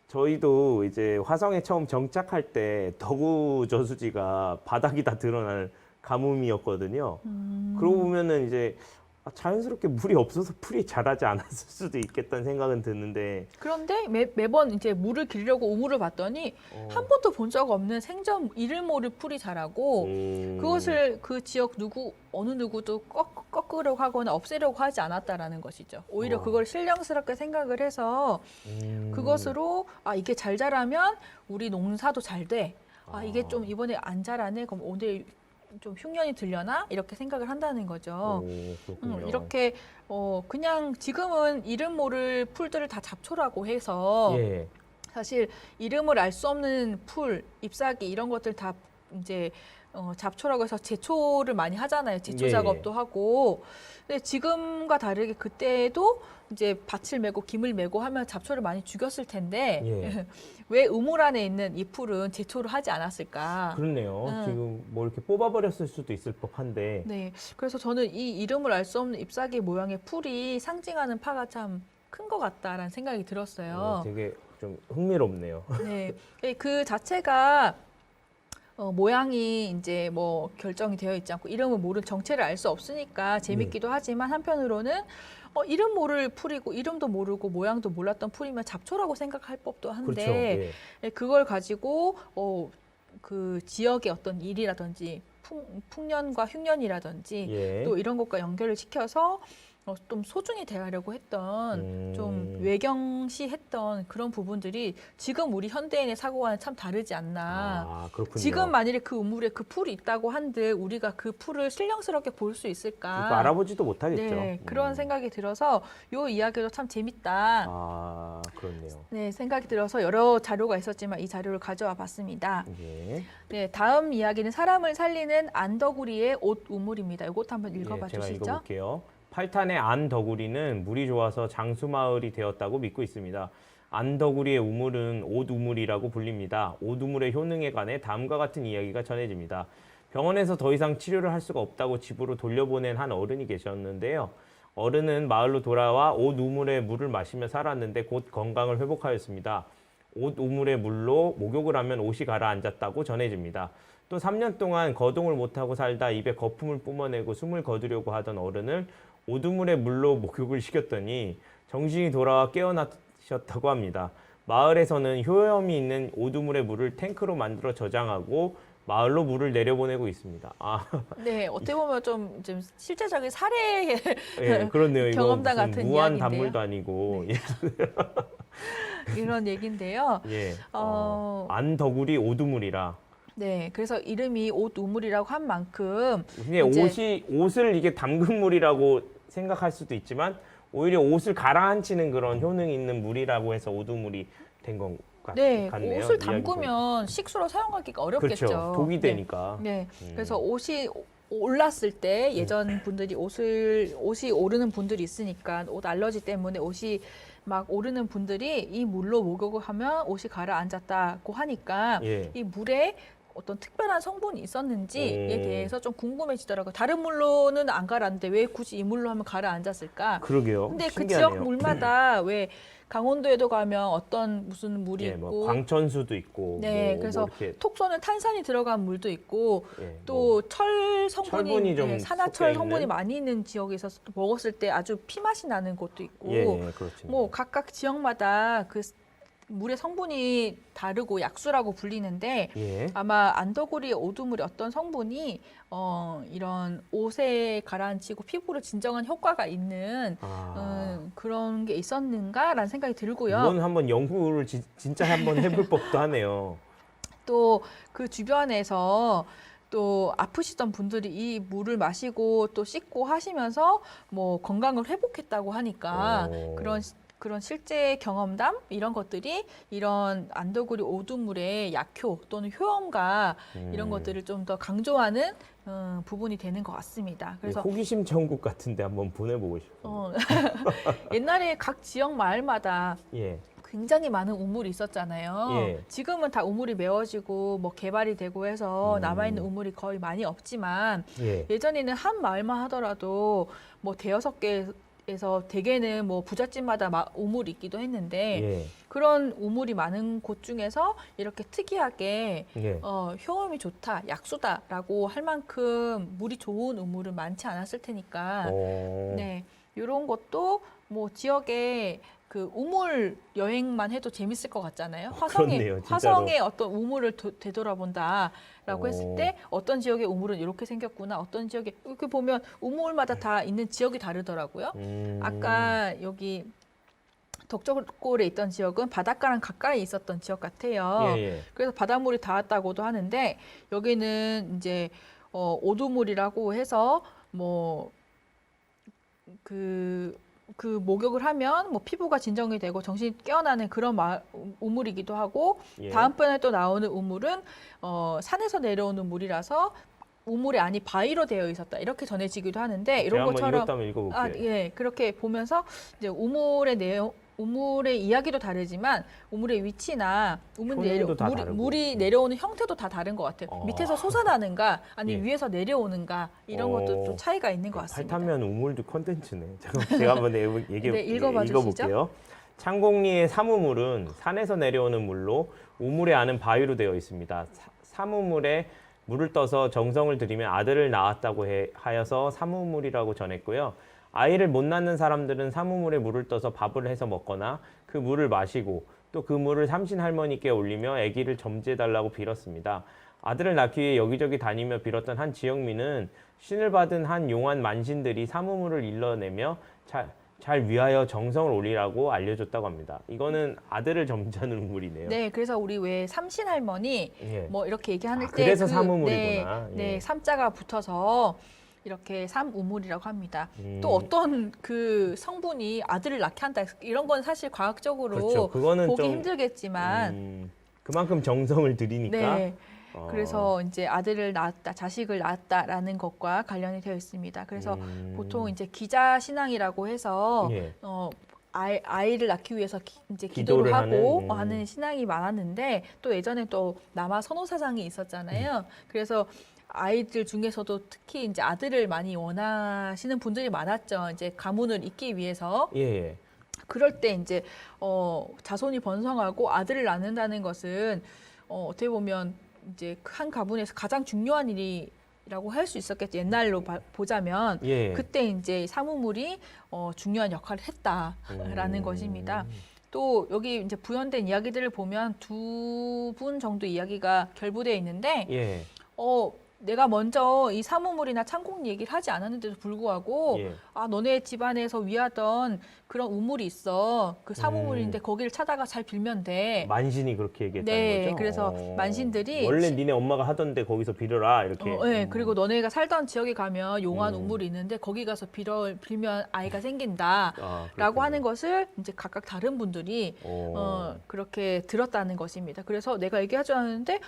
저희도 이제 화성에 처음 정착할 때 덕우 저수지가 바닥이 다 드러날 가뭄이었거든요. 그러고 보면은 이제 자연스럽게 물이 없어서 풀이 자라지 않았을 수도 있겠다는 생각은 드는데. 그런데 매번 이제 물을 기르려고 우물을 봤더니 한 번도 본 적 없는 생전 이를 모를 풀이 자라고 그것을 그 지역 어느 누구도 꺾으려고 하거나 없애려고 하지 않았다라는 것이죠. 오히려 그걸 신령스럽게 생각을 해서 그것으로 이게 잘 자라면 우리 농사도 잘 돼. 이게 좀 이번에 안 자라네. 그럼 오늘 좀 흉년이 들려나 이렇게 생각을 한다는 거죠. 이렇게 그냥 지금은 이름 모를 풀들을 다 잡초라고 해서 예. 사실 이름을 알 수 없는 풀, 잎사귀 이런 것들 다 이제 잡초라고 해서 제초를 많이 하잖아요. 제초 예. 작업도 하고. 근데 지금과 다르게 그때도 이제 밭을 메고 김을 메고 하면 잡초를 많이 죽였을 텐데 예. 왜 우물 안에 있는 이 풀은 제초를 하지 않았을까? 그렇네요. 지금 뭐 이렇게 뽑아버렸을 수도 있을 법한데. 네, 그래서 저는 이 이름을 알 수 없는 잎사귀 모양의 풀이 상징하는 파가 참 큰 것 같다라는 생각이 들었어요. 되게 좀 흥미롭네요. 네, 그 자체가 모양이 이제 뭐 결정이 되어 있지 않고 이름을 모르는 정체를 알 수 없으니까 재밌기도 하지만 한편으로는 이름 모를 풀이고 이름도 모르고 모양도 몰랐던 풀이면 잡초라고 생각할 법도 한데 그렇죠. 예. 그걸 가지고 그 지역의 어떤 일이라든지 풍년과 흉년이라든지 예. 또 이런 것과 연결을 시켜서 좀 소중히 대하려고 했던 좀 외경시했던 그런 부분들이 지금 우리 현대인의 사고와는 참 다르지 않나. 아, 그렇군요. 지금 만일에 그 우물에 그 풀이 있다고 한들 우리가 그 풀을 신령스럽게 볼 수 있을까? 그거 알아보지도 못하겠죠. 네, 그런 생각이 들어서 요 이야기도 참 재밌다. 아, 그렇네요. 네, 생각이 들어서 여러 자료가 있었지만 이 자료를 가져와 봤습니다. 예. 네, 다음 이야기는 사람을 살리는 안더구리의 옷 우물입니다. 이것도 한번 읽어봐 예, 제가 주시죠. 읽어볼게요. 팔탄의 안더구리는 물이 좋아서 장수마을이 되었다고 믿고 있습니다. 안더구리의 우물은 옷 우물이라고 불립니다. 옷 우물의 효능에 관해 다음과 같은 이야기가 전해집니다. 병원에서 더 이상 치료를 할 수가 없다고 집으로 돌려보낸 한 어른이 계셨는데요. 어른은 마을로 돌아와 옷 우물의 물을 마시며 살았는데 곧 건강을 회복하였습니다. 옷 우물의 물로 목욕을 하면 옷이 가라앉았다고 전해집니다. 또 3년 동안 거동을 못하고 살다 입에 거품을 뿜어내고 숨을 거두려고 하던 어른을 옷 우물의 물로 목욕을 시켰더니 정신이 돌아와 깨어나셨다고 합니다. 마을에서는 효염이 있는 옷 우물의 물을 탱크로 만들어 저장하고 마을로 물을 내려보내고 있습니다. 아, 네, 어떻게 보면 좀 실제적인 사례 예, 그렇네요. 이거 경험담 무슨 같은 무한 이야기인데요. 단물도 아니고 이런 얘기인데요. 예, 어, 안더구리 옷 우물이라. 네, 그래서 이름이 옷 우물이라고 한 만큼 그냥 이제- 옷을 이게 담근 물이라고 생각할 수도 있지만 오히려 옷을 가라앉히는 그런 효능이 있는 물이라고 해서 옷 우물이 된 것 네, 같네요. 옷을 이야기 담그면 식수로 사용하기가 어렵겠죠. 그렇죠. 독이 네. 되니까. 네, 그래서 옷이 올랐을 때 예전 분들이 옷이 오르는 분들이 있으니까 옷 알러지 때문에 옷이 막 오르는 분들이 이 물로 목욕을 하면 옷이 가라앉았다고 하니까 예. 이 물에 어떤 특별한 성분이 있었는지에 오. 대해서 좀 궁금해지더라고요. 다른 물로는 안 가라앉는데 왜 굳이 이 물로 하면 가라앉았을까? 그러게요. 근데 그 신기하네요. 지역 물마다 왜 강원도에도 가면 어떤 무슨 물이 예, 있고 뭐 광천수도 있고 네, 뭐 그래서 이렇게 톡 쏘는 탄산이 들어간 물도 있고 예, 또 철 철분이 성분이 좀 네, 산화철 섞여 성분이 있는? 많이 있는 지역에서 또 먹었을 때 아주 피맛이 나는 곳도 있고 예, 그렇죠. 뭐 각각 지역마다 그 물의 성분이 다르고 약수라고 불리는데 예. 아마 안더구리의 오두물의 어떤 성분이 이런 옷에 가라앉히고 피부로 진정한 효과가 있는 그런 게 있었는가라는 생각이 들고요. 이건 한번 연구를 진짜 한번 해볼 법도 하네요. 또 그 주변에서 또 아프시던 분들이 이 물을 마시고 또 씻고 하시면서 뭐 건강을 회복했다고 하니까 오. 그런 실제 경험담 이런 것들이 이런 안더구리 오두물의 약효 또는 효험과 이런 것들을 좀 더 강조하는 부분이 되는 것 같습니다. 그래서 호기심 천국 같은데 한번 보내보고 싶어요. 옛날에 각 지역 마을마다 예. 굉장히 많은 우물이 있었잖아요. 예. 지금은 다 우물이 메워지고 뭐 개발이 되고 해서 남아있는 우물이 거의 많이 없지만 예. 예전에는 한 마을만 하더라도 뭐 대여섯 개에서 대개는 뭐 부잣집마다 우물이 있기도 했는데 예. 그런 우물이 많은 곳 중에서 이렇게 특이하게 예. 효험이 좋다, 약수다라고 할 만큼 물이 좋은 우물은 많지 않았을 테니까 네, 이런 것도 뭐 지역에 그 우물 여행만 해도 재밌을 것 같잖아요. 그렇네요, 진짜로. 화성의 어떤 우물을 되돌아본다라고 했을 때 어떤 지역의 우물은 이렇게 생겼구나. 어떤 지역에 이렇게 보면 우물마다 다 있는 지역이 다르더라고요. 아까 여기 덕적골에 있던 지역은 바닷가랑 가까이 있었던 지역 같아요. 예, 예. 그래서 바닷물이 닿았다고도 하는데 여기는 이제 오두물이라고 해서 뭐 그 목욕을 하면 뭐 피부가 진정이 되고 정신이 깨어나는 그런 우물이기도 하고 예. 다음번에 또 나오는 우물은 산에서 내려오는 물이라서 우물의 안이 바위로 되어 있었다 이렇게 전해지기도 하는데 이런 제가 것처럼 한번 읽어볼게요. 예, 그렇게 보면서 이제 우물의 이야기도 다르지만 우물의 위치나 효능도 다 다르고. 물이 내려오는 형태도 다 다른 것 같아요. 밑에서 솟아나는가 아니면 예. 위에서 내려오는가 이런 것도 좀 차이가 있는 것 같습니다. 팔타면 우물도 컨텐츠네. 제가 한번 네, 읽어봐 주시죠. 읽어볼게요. 창곡리의 삼우물은 산에서 내려오는 물로 우물의 안은 바위로 되어 있습니다. 삼우물에 물을 떠서 정성을 들이며 아들을 낳았다고 하여서 삼우물이라고 전했고요. 아이를 못 낳는 사람들은 삼우물에 물을 떠서 밥을 해서 먹거나 그 물을 마시고 또 그 물을 삼신 할머니께 올리며 아기를 점지해달라고 빌었습니다. 아들을 낳기 위해 여기저기 다니며 빌었던 한 지역민은 신을 받은 한 용한 만신들이 삼우물을 일러내며 잘 위하여 정성을 올리라고 알려줬다고 합니다. 이거는 아들을 점자는 우물이네요. 네, 그래서 우리 왜 삼신 할머니 예. 뭐 이렇게 얘기하는 때 그래서 그, 삼우물이구나. 네, 네, 예. 삼자가 붙어서 이렇게 삼우물이라고 합니다. 또 어떤 그 성분이 아들을 낳게 한다 이런 건 사실 과학적으로 그렇죠. 그거는 보기 좀 힘들겠지만 그만큼 정성을 들이니까. 네. 그래서 이제 아들을 낳았다, 자식을 낳았다라는 것과 관련이 되어 있습니다. 그래서 보통 이제 기자 신앙이라고 해서 예. 아이를 낳기 위해서 이제 기도를 기도를 하고 하는, 하는 신앙이 많았는데 또 예전에 또 남아 선호사상이 있었잖아요. 그래서 아이들 중에서도 특히 이제 아들을 많이 원하시는 분들이 많았죠. 이제 가문을 잇기 위해서. 예, 예. 그럴 때 이제 자손이 번성하고 아들을 낳는다는 것은 어떻게 보면 이제 한 가문에서 가장 중요한 일이라고 할 수 있었겠죠. 옛날로 보자면 예. 그때 이제 사무물이 중요한 역할을 했다라는 것입니다. 또 여기 이제 부연된 이야기들을 보면 두 분 정도 이야기가 결부되어 있는데 예. 내가 먼저 이 사무물이나 창곡리 얘기를 하지 않았는데도 불구하고 예. 아 너네 집안에서 위하던 그런 우물이 있어 그 사무물인데 거기를 찾아가 잘 빌면 돼. 만신이 그렇게 얘기했다는 네, 거죠? 그래서 만신들이 원래 니네 엄마가 하던데 거기서 빌어라 이렇게. 네, 그리고 너네가 살던 지역에 가면 용한 음. 우물이 있는데 거기 가서 빌면 아이가 생긴다라고 그렇군요. 하는 것을 이제 각각 다른 분들이 그렇게 들었다는 것입니다. 그래서 내가 얘기하지 않았는데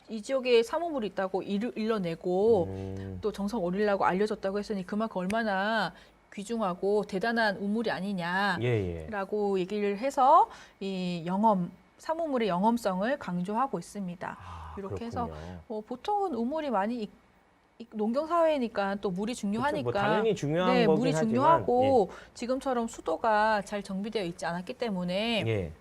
이 지역에 사무물이 있다고 일러내고 또 정성 올리려고 알려줬다고 했으니 그만큼 얼마나 귀중하고 대단한 우물이 아니냐라고 예, 예. 얘기를 해서 이 사무물의 영험성을 강조하고 있습니다. 이렇게 해서 보통은 우물이 많이 농경 사회니까 또 물이 중요하니까 뭐 당연히 중요한 네, 거긴 물이 하지만, 중요하고 지금처럼 수도가 잘 정비되어 있지 않았기 때문에 예.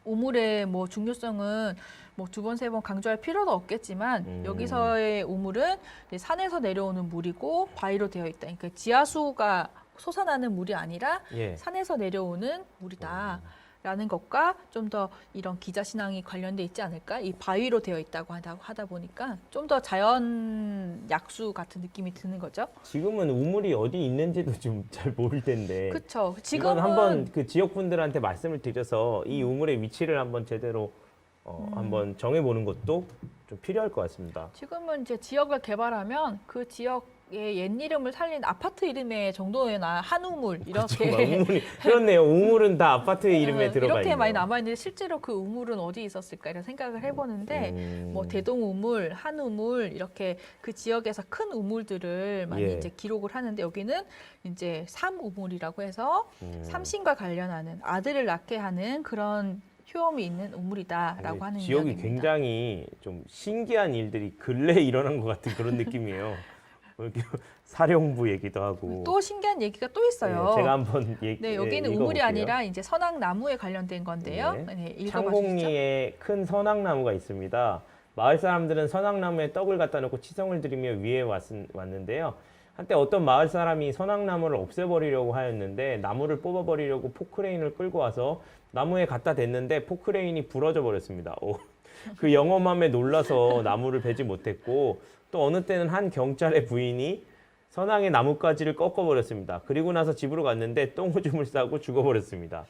우물의 뭐 중요성은 뭐 두 번, 세 번 강조할 필요도 없겠지만 여기서의 우물은 산에서 내려오는 물이고 바위로 되어 있다. 그러니까 지하수가 솟아나는 물이 아니라 예. 산에서 내려오는 물이다. 라는 것과 좀 더 이런 기자 신앙이 관련돼 있지 않을까? 이 바위로 되어 있다고 하다 보니까 좀 더 자연 약수 같은 느낌이 드는 거죠. 지금은 우물이 어디 있는지도 좀 잘 모를 텐데. 그렇죠. 이건 지금은 한번 그 지역 분들한테 말씀을 드려서 이 우물의 위치를 한번 제대로 한번 정해보는 것도 좀 필요할 것 같습니다. 지금은 이제 지역을 개발하면 그 지역의 옛 이름을 살린 아파트 이름의 정도나 한우물 이렇게 우물이 그렇네요. 우물은 다 아파트의 이름에 들어가 이렇게 있네요. 많이 남아 있는데 실제로 그 우물은 어디 있었을까 이런 생각을 해보는데 뭐 대동우물, 한우물 이렇게 그 지역에서 큰 우물들을 많이 이제 기록을 하는데 여기는 이제 삼우물이라고 해서 삼신과 관련하는 아들을 낳게 하는 그런 효험이 있는 우물이다라고 하는 지역이 이야기입니다. 굉장히 좀 신기한 일들이 근래에 일어난 것 같은 그런 느낌이에요. 이렇게 사령부 얘기도 하고. 또 신기한 얘기가 또 있어요. 제가 한번 네, 여기는 우물이 아니라 이제 선악나무에 관련된 건데요. 네, 읽어봐 주시죠. 창곡리에 큰 선악나무가 있습니다. 마을 사람들은 선악나무에 떡을 갖다 놓고 치성을 드리며 위에 왔는데요. 한때 어떤 마을 사람이 선악나무를 없애버리려고 하였는데 나무를 뽑아버리려고 포크레인을 끌고 와서 나무에 갖다 댔는데 포크레인이 부러져 버렸습니다. 그 영험함에 놀라서 나무를 베지 못했고 또 어느 때는 한 경찰의 부인이 선악의 나뭇가지를 꺾어버렸습니다. 그리고 나서 집으로 갔는데 똥오줌을 싸고 죽어버렸습니다.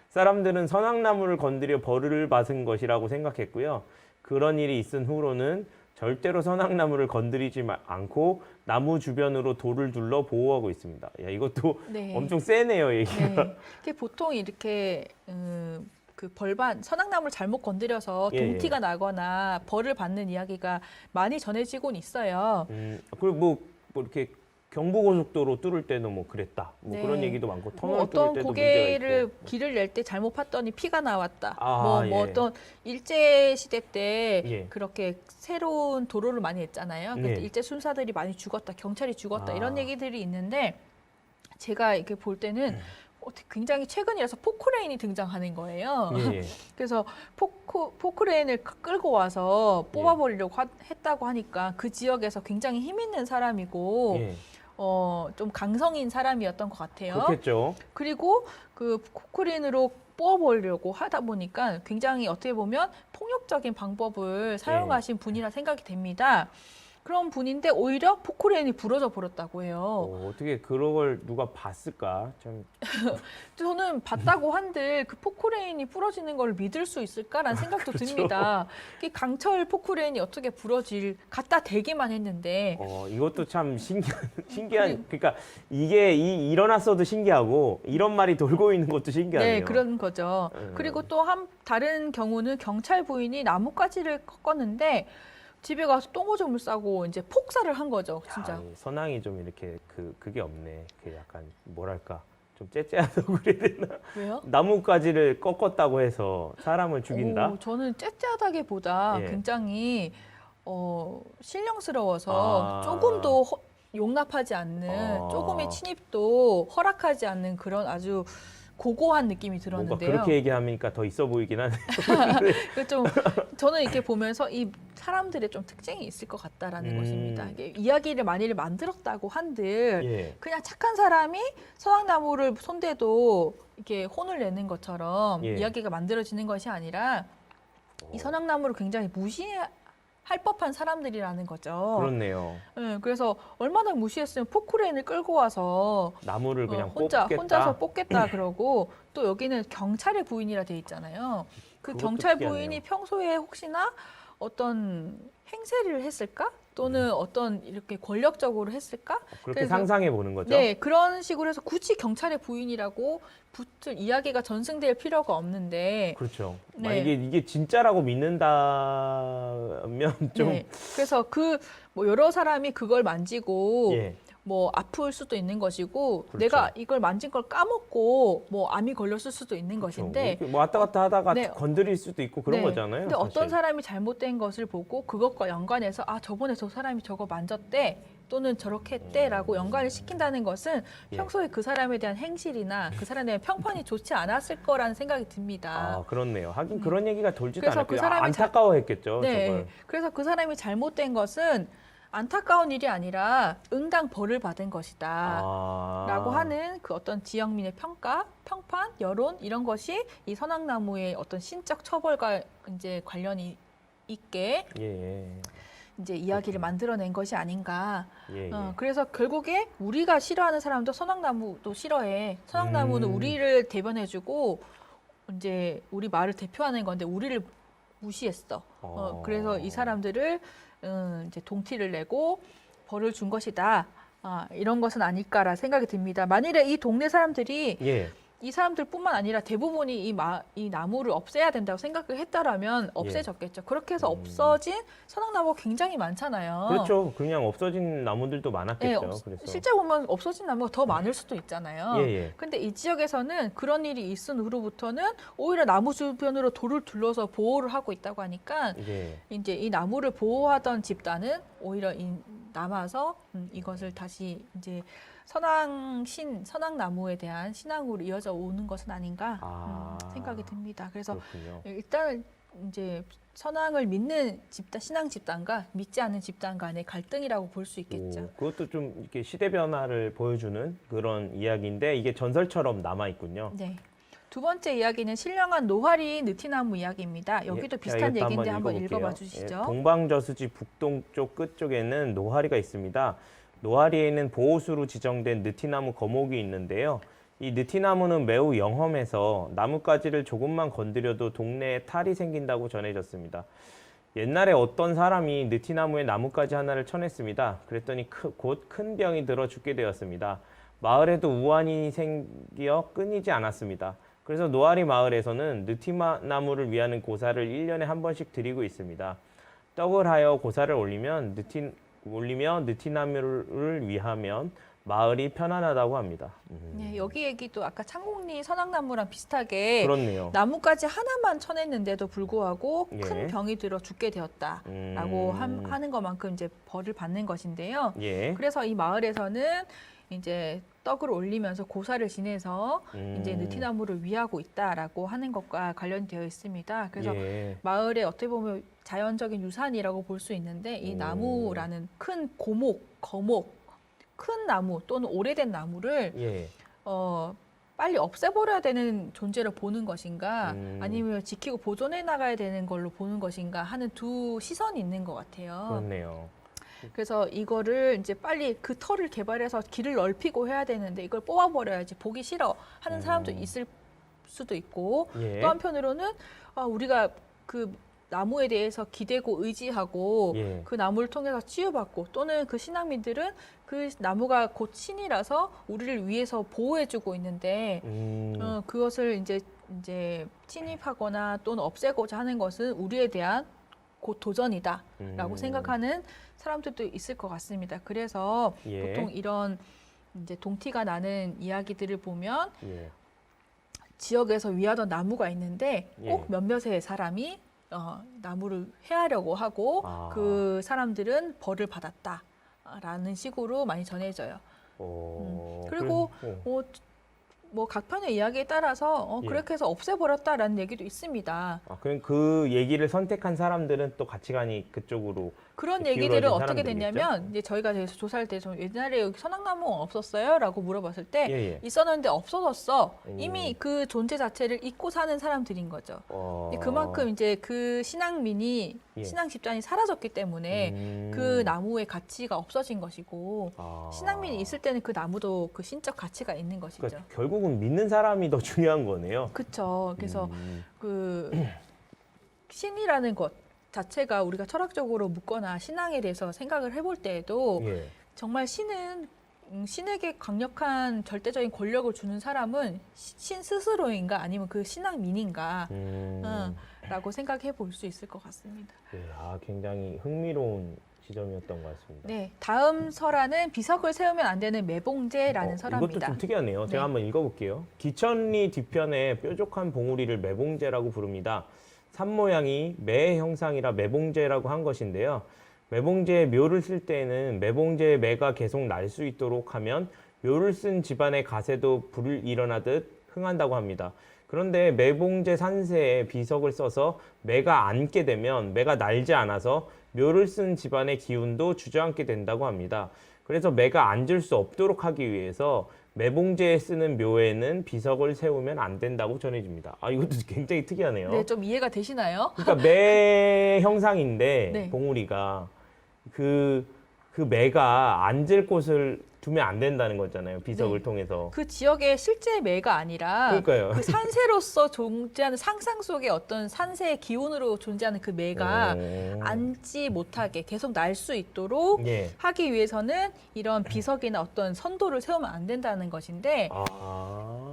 사람들은 선악나무를 건드려 벌을 받은 것이라고 생각했고요. 그런 일이 있은 후로는 절대로 선악나무를 건드리지 않고 나무 주변으로 돌을 둘러 보호하고 있습니다. 야, 이것도 엄청 세네요, 얘기가. 네. 이게 보통 이렇게 그 선악나무를 잘못 건드려서 동티가 나거나 벌을 받는 이야기가 많이 전해지곤 있어요. 그리고 뭐 이렇게 경부고속도로 뚫을 때도 뭐 그랬다. 뭐 그런 얘기도 많고 터널 뚫을 때도 문제가 있고. 길을 낼 때 잘못 팠더니 피가 나왔다. 예. 어떤 일제 시대 때 예. 그렇게 새로운 도로를 많이 했잖아요. 그때 예. 일제 순사들이 많이 죽었다, 경찰이 죽었다 이런 얘기들이 있는데 제가 이렇게 볼 때는 굉장히 최근이라서 포크레인이 등장하는 거예요. 예. 그래서 포크레인을 끌고 와서 뽑아버리려고 했다고 하니까 그 지역에서 굉장히 힘 있는 사람이고 좀 강성인 사람이었던 것 같아요. 그렇겠죠. 그리고 그 포크레인으로 뽑아버리려고 하다 보니까 굉장히 어떻게 보면 폭력적인 방법을 사용하신 분이라 생각이 됩니다. 그런 분인데 오히려 포크레인이 부러져 버렸다고 해요. 어떻게 그런 걸 누가 봤을까? 참 저는 봤다고 한들 그 포크레인이 부러지는 걸 믿을 수 있을까라는 생각도 그렇죠. 듭니다. 이 강철 포크레인이 어떻게 부러질 갖다 대기만 했는데 이것도 참 신기한 그러니까 이게 일어났어도 신기하고 이런 말이 돌고 있는 것도 신기하네요. 네, 그런 거죠. 그리고 또 다른 경우는 경찰 부인이 나뭇가지를 꺾었는데 집에 가서 똥오줌을 싸고 이제 폭살을 한 거죠, 진짜. 이 선왕이 좀 이렇게 그게 없네. 그 약간 뭐랄까 좀 째째하다고 그래야 되나? 왜요? 나뭇가지를 꺾었다고 해서 사람을 죽인다? 저는 째째하다기보다 예. 굉장히 신령스러워서 조금도 용납하지 않는 조금의 침입도 허락하지 않는 그런 아주 고고한 느낌이 뭔가 들었는데요. 그렇게 얘기하니까 더 있어 보이긴 하네요. 좀 저는 이렇게 보면서 이 사람들의 좀 특징이 있을 것 같다라는 것입니다. 이게 이야기를 만일 만들었다고 한들 예. 그냥 착한 사람이 서왕나무를 손대도 이렇게 혼을 내는 것처럼 예. 이야기가 만들어지는 것이 아니라 이 서왕나무를 굉장히 무시할 법한 사람들이라는 거죠. 그렇네요. 네, 그래서 얼마나 무시했으면 포크레인을 끌고 와서 나무를 그냥 혼자서 뽑겠다. 뽑겠다 그러고 또 여기는 경찰의 부인이라 돼 있잖아요. 그 그것도 경찰 특이하네요. 부인이 평소에 혹시나 어떤 행세를 했을까? 또는 어떤 이렇게 권력적으로 했을까? 그렇게 그래서- 상상해 보는 거죠. 네, 그런 식으로 해서 굳이 경찰의 부인이라고 붙을 이야기가 전승될 필요가 없는데 그렇죠. 네. 만약에 이게 진짜라고 믿는다면 좀 네, 그래서 뭐 여러 사람이 그걸 만지고 예. 뭐 아플 수도 있는 것이고 그렇죠. 내가 이걸 만진 걸 까먹고 뭐 암이 걸렸을 수도 있는 그렇죠. 것인데 뭐 왔다 갔다 하다가 네. 건드릴 수도 있고 그런 네. 거잖아요. 근데 어떤 사실. 사람이 잘못된 것을 보고 그것과 연관해서 저번에 저 사람이 저거 만졌대 또는 저렇게 했대라고 연관을 시킨다는 것은 예. 평소에 그 사람에 대한 행실이나 그 사람에 대한 평판이 좋지 않았을 거라는 생각이 듭니다. 그렇네요. 하긴 그런 얘기가 돌지도 그래서 않았고요. 그 사람이 안타까워했겠죠. 네. 저걸. 그래서 그 사람이 잘못된 것은 안타까운 일이 아니라 응당 벌을 받은 것이다. 라고 하는 그 어떤 지역민의 평가, 평판, 여론 이런 것이 이 선악나무의 어떤 신적 처벌과 이제 관련이 있게 예. 이제 이야기를 만들어낸 것이 아닌가. 예. 그래서 결국에 우리가 싫어하는 사람도 선악나무도 싫어해. 선악나무는 우리를 대변해주고 이제 우리 마을을 대표하는 건데 우리를 무시했어. 그래서 이 사람들을 이제 동티를 내고 벌을 준 것이다. 이런 것은 아닐까라 생각이 듭니다. 만일에 이 동네 사람들이 예. 이 사람들뿐만 아니라 대부분이 이 나무를 없애야 된다고 생각을 했다라면 없애졌겠죠. 그렇게 해서 없어진 선악나무가 굉장히 많잖아요. 그렇죠. 그냥 없어진 나무들도 많았겠죠. 네, 그래서. 실제 보면 없어진 나무가 더 많을 수도 있잖아요. 예. 근데 이 지역에서는 그런 일이 있은 후로부터는 오히려 나무 주변으로 돌을 둘러서 보호를 하고 있다고 하니까 예. 이제 이 나무를 보호하던 집단은 오히려 남아서 이것을 다시 이제 선악나무에 대한 신앙으로 이어져 오는 것은 아닌가 생각이 듭니다. 그래서 그렇군요. 일단 이제 선악을 믿는 집단, 신앙 집단과 믿지 않는 집단 간의 갈등이라고 볼 수 있겠죠. 그것도 좀 이렇게 시대 변화를 보여주는 그런 이야기인데 이게 전설처럼 남아 있군요. 네. 두 번째 이야기는 신령한 노화리 느티나무 이야기입니다. 여기도 비슷한 이것도 얘기인데 한번 읽어볼게요. 읽어봐 주시죠. 동방저수지 북동쪽 끝쪽에는 노하리가 있습니다. 노하리에는 보호수로 지정된 느티나무 거목이 있는데요. 이 느티나무는 매우 영험해서 나뭇가지를 조금만 건드려도 동네에 탈이 생긴다고 전해졌습니다. 옛날에 어떤 사람이 느티나무에 나뭇가지 하나를 쳐냈습니다. 그랬더니 곧 큰 병이 들어 죽게 되었습니다. 마을에도 우환이 생겨 끊이지 않았습니다. 그래서 노하리 마을에서는 느티나무를 위하는 고사를 1년에 한 번씩 드리고 있습니다. 떡을 하여 고사를 올리며 느티나무를 위하면 마을이 편안하다고 합니다. 네, 여기 얘기도 아까 창곡리 선악나무랑 비슷하게 그렇네요. 나뭇가지 하나만 쳐냈는데도 불구하고 예. 큰 병이 들어 죽게 되었다라고 하는 것만큼 이제 벌을 받는 것인데요. 예. 그래서 이 마을에서는 이제 떡을 올리면서 고사를 지내서 이제 느티나무를 위하고 있다라고 하는 것과 관련되어 있습니다. 그래서 예. 마을에 어떻게 보면 자연적인 유산이라고 볼 수 있는데 이 나무라는 큰 거목, 큰 나무 또는 오래된 나무를 예. 빨리 없애버려야 되는 존재로 보는 것인가 아니면 지키고 보존해 나가야 되는 걸로 보는 것인가 하는 두 시선이 있는 것 같아요. 그렇네요. 그래서 이거를 이제 빨리 그 털을 개발해서 길을 넓히고 해야 되는데 이걸 뽑아버려야지 보기 싫어 하는 사람도 있을 수도 있고 예. 또 한편으로는 우리가 그 나무에 대해서 기대고 의지하고 예. 그 나무를 통해서 치유받고 또는 그 신앙민들은 그 나무가 곧 신이라서 우리를 위해서 보호해주고 있는데 그것을 이제 침입하거나 또는 없애고자 하는 것은 우리에 대한 곧 도전이다라고 생각하는 사람들도 있을 것 같습니다. 그래서 예. 보통 이런 이제 동티가 나는 이야기들을 보면 예. 지역에서 위하던 나무가 있는데 꼭 예. 몇몇의 사람이 나무를 해하려고 하고 그 사람들은 벌을 받았다라는 식으로 많이 전해져요. 그리고 뭐 각 편의 이야기에 따라서 예. 그렇게 해서 없애버렸다라는 얘기도 있습니다. 그럼 그 얘기를 선택한 사람들은 또 가치관이 그쪽으로 그런 기울어진 얘기들은 어떻게 사람들이겠죠? 됐냐면 이제 저희가 저기서 조사할 때 좀 옛날에 여기 선악나무가 없었어요?라고 물어봤을 때 예. 있었는데 없어졌어. 이미 그 존재 자체를 잊고 사는 사람들인 거죠. 그만큼 이제 그 신앙민이 예. 신앙 집단이 사라졌기 때문에 그 나무의 가치가 없어진 것이고 신앙민이 있을 때는 그 나무도 그 신적 가치가 있는 것이죠. 그러니까 결국은 믿는 사람이 더 중요한 거네요. 그렇죠. 그래서 그 신이라는 것 자체가 우리가 철학적으로 묻거나 신앙에 대해서 생각을 해볼 때에도 예. 정말 신은 신에게 강력한 절대적인 권력을 주는 사람은 신 스스로인가 아니면 그 신앙민인가 라고 생각해 볼 수 있을 것 같습니다. 예, 굉장히 흥미로운 지점이었던 것 같습니다. 네, 다음 설화는 비석을 세우면 안 되는 매봉제라는 설화입니다. 이것도 좀 특이하네요. 제가 네. 한번 읽어볼게요. 기천리 뒤편에 뾰족한 봉우리를 매봉제라고 부릅니다. 산 모양이 매 형상이라 매봉제라고 한 것인데요. 매봉제에 묘를 쓸 때에는 매봉제의 매가 계속 날 수 있도록 하면 묘를 쓴 집안의 가세도 불을 일어나듯 흥한다고 합니다. 그런데 매봉제 산세에 비석을 써서 매가 앉게 되면 매가 날지 않아서 묘를 쓴 집안의 기운도 주저앉게 된다고 합니다. 그래서 매가 앉을 수 없도록 하기 위해서 매봉제에 쓰는 묘에는 비석을 세우면 안 된다고 전해집니다. 이것도 굉장히 특이하네요. 네, 좀 이해가 되시나요? 그러니까 매 형상인데 네. 봉우리가 그 매가 앉을 곳을 두면 안 된다는 거잖아요. 비석을 네. 통해서. 그 지역의 실제 매가 아니라 그러니까요. 그 산세로서 존재하는 상상 속의 어떤 산세의 기운으로 존재하는 그 매가 앉지 못하게 계속 날 수 있도록 예. 하기 위해서는 이런 비석이나 어떤 선도를 세우면 안 된다는 것인데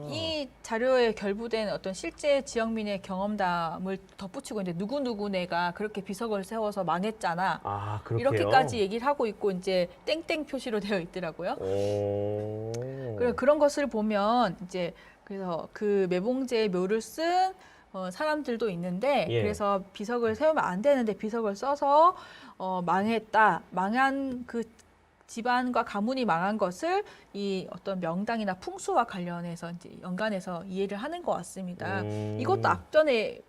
이 자료에 결부된 어떤 실제 지역민의 경험담을 덧붙이고 이제 누구네가 그렇게 비석을 세워서 망했잖아. 그렇게요? 이렇게까지 얘기를 하고 있고 이제 땡땡 표시로 되어 있더라고요. 그런 것을 보면 이제 그래서 그 매봉제의 묘를 쓴 사람들도 있는데 예. 그래서 비석을 세우면 안 되는데 비석을 써서 망했다. 망한 그 집안과 가문이 망한 것을 이 어떤 명당이나 풍수와 관련해서 이제 연관해서 이해를 하는 것 같습니다. 이것도 앞전에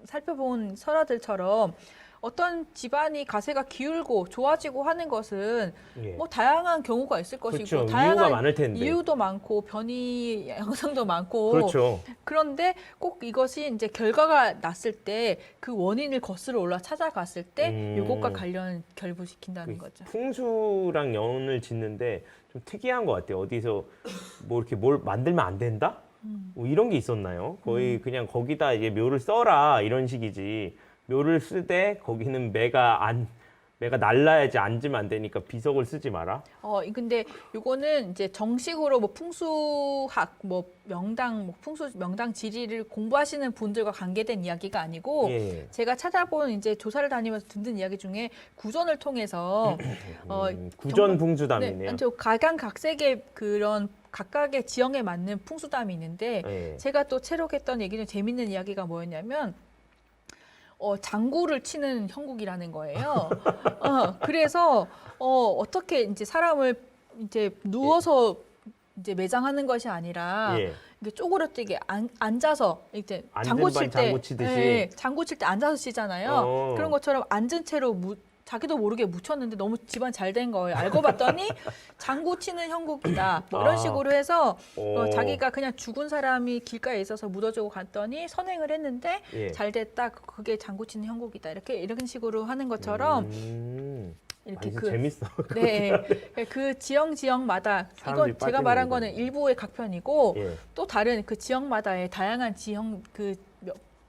살펴본 설화들처럼 어떤 집안이 가세가 기울고 좋아지고 하는 것은 예. 뭐 다양한 경우가 있을 것이고 그렇죠. 다양한 이유가 많을 텐데. 이유도 많고 변이 양상도 많고 그렇죠. 그런데 꼭 이것이 이제 결과가 났을 때 그 원인을 거슬러 올라 찾아갔을 때 이것과 관련 결부시킨다는 거죠. 풍수랑 연을 짓는데 좀 특이한 것 같아요. 어디서 뭐 이렇게 뭘 만들면 안 된다? 뭐 이런 게 있었나요? 거의 그냥 거기다 이제 묘를 써라 이런 식이지. 묘를 쓰되 거기는 매가 날라야지 앉으면 안 되니까 비석을 쓰지 마라. 근데 요거는 이제 정식으로 뭐 풍수학, 뭐 명당, 뭐 풍수 명당 지리를 공부하시는 분들과 관계된 이야기가 아니고 예. 제가 찾아본 이제 조사를 다니면서 듣는 이야기 중에 구전을 통해서 구전 풍수담이네요. 네, 각양각색의 그런 각각의 지형에 맞는 풍수담이 있는데 예. 제가 또 체록했던 얘기는 재밌는 이야기가 뭐였냐면 장구를 치는 형국이라는 거예요. 그래서 어떻게 이제 사람을 이제 누워서 이제 매장하는 것이 아니라 예. 이게 쪼그려뜨게 앉아서 이제 장구 칠 때 장구 치듯이. 장구 칠 때 앉아서 치잖아요. 그런 것처럼 앉은 채로 자기도 모르게 묻혔는데 너무 집안 잘 된 거예요. 알고 봤더니 장구 치는 형국이다. 뭐 이런 식으로 해서 자기가 그냥 죽은 사람이 길가에 있어서 묻어주고 갔더니 선행을 했는데 예. 잘 됐다. 그게 장구 치는 형국이다. 이런 식으로 하는 것처럼 이렇게 진짜 재밌어. 네, 그 지역마다 이건 사람들이 제가 말한 빠지는 거는 거잖아요. 일부의 각편이고 예. 또 다른 그 지역마다의 다양한 지역 그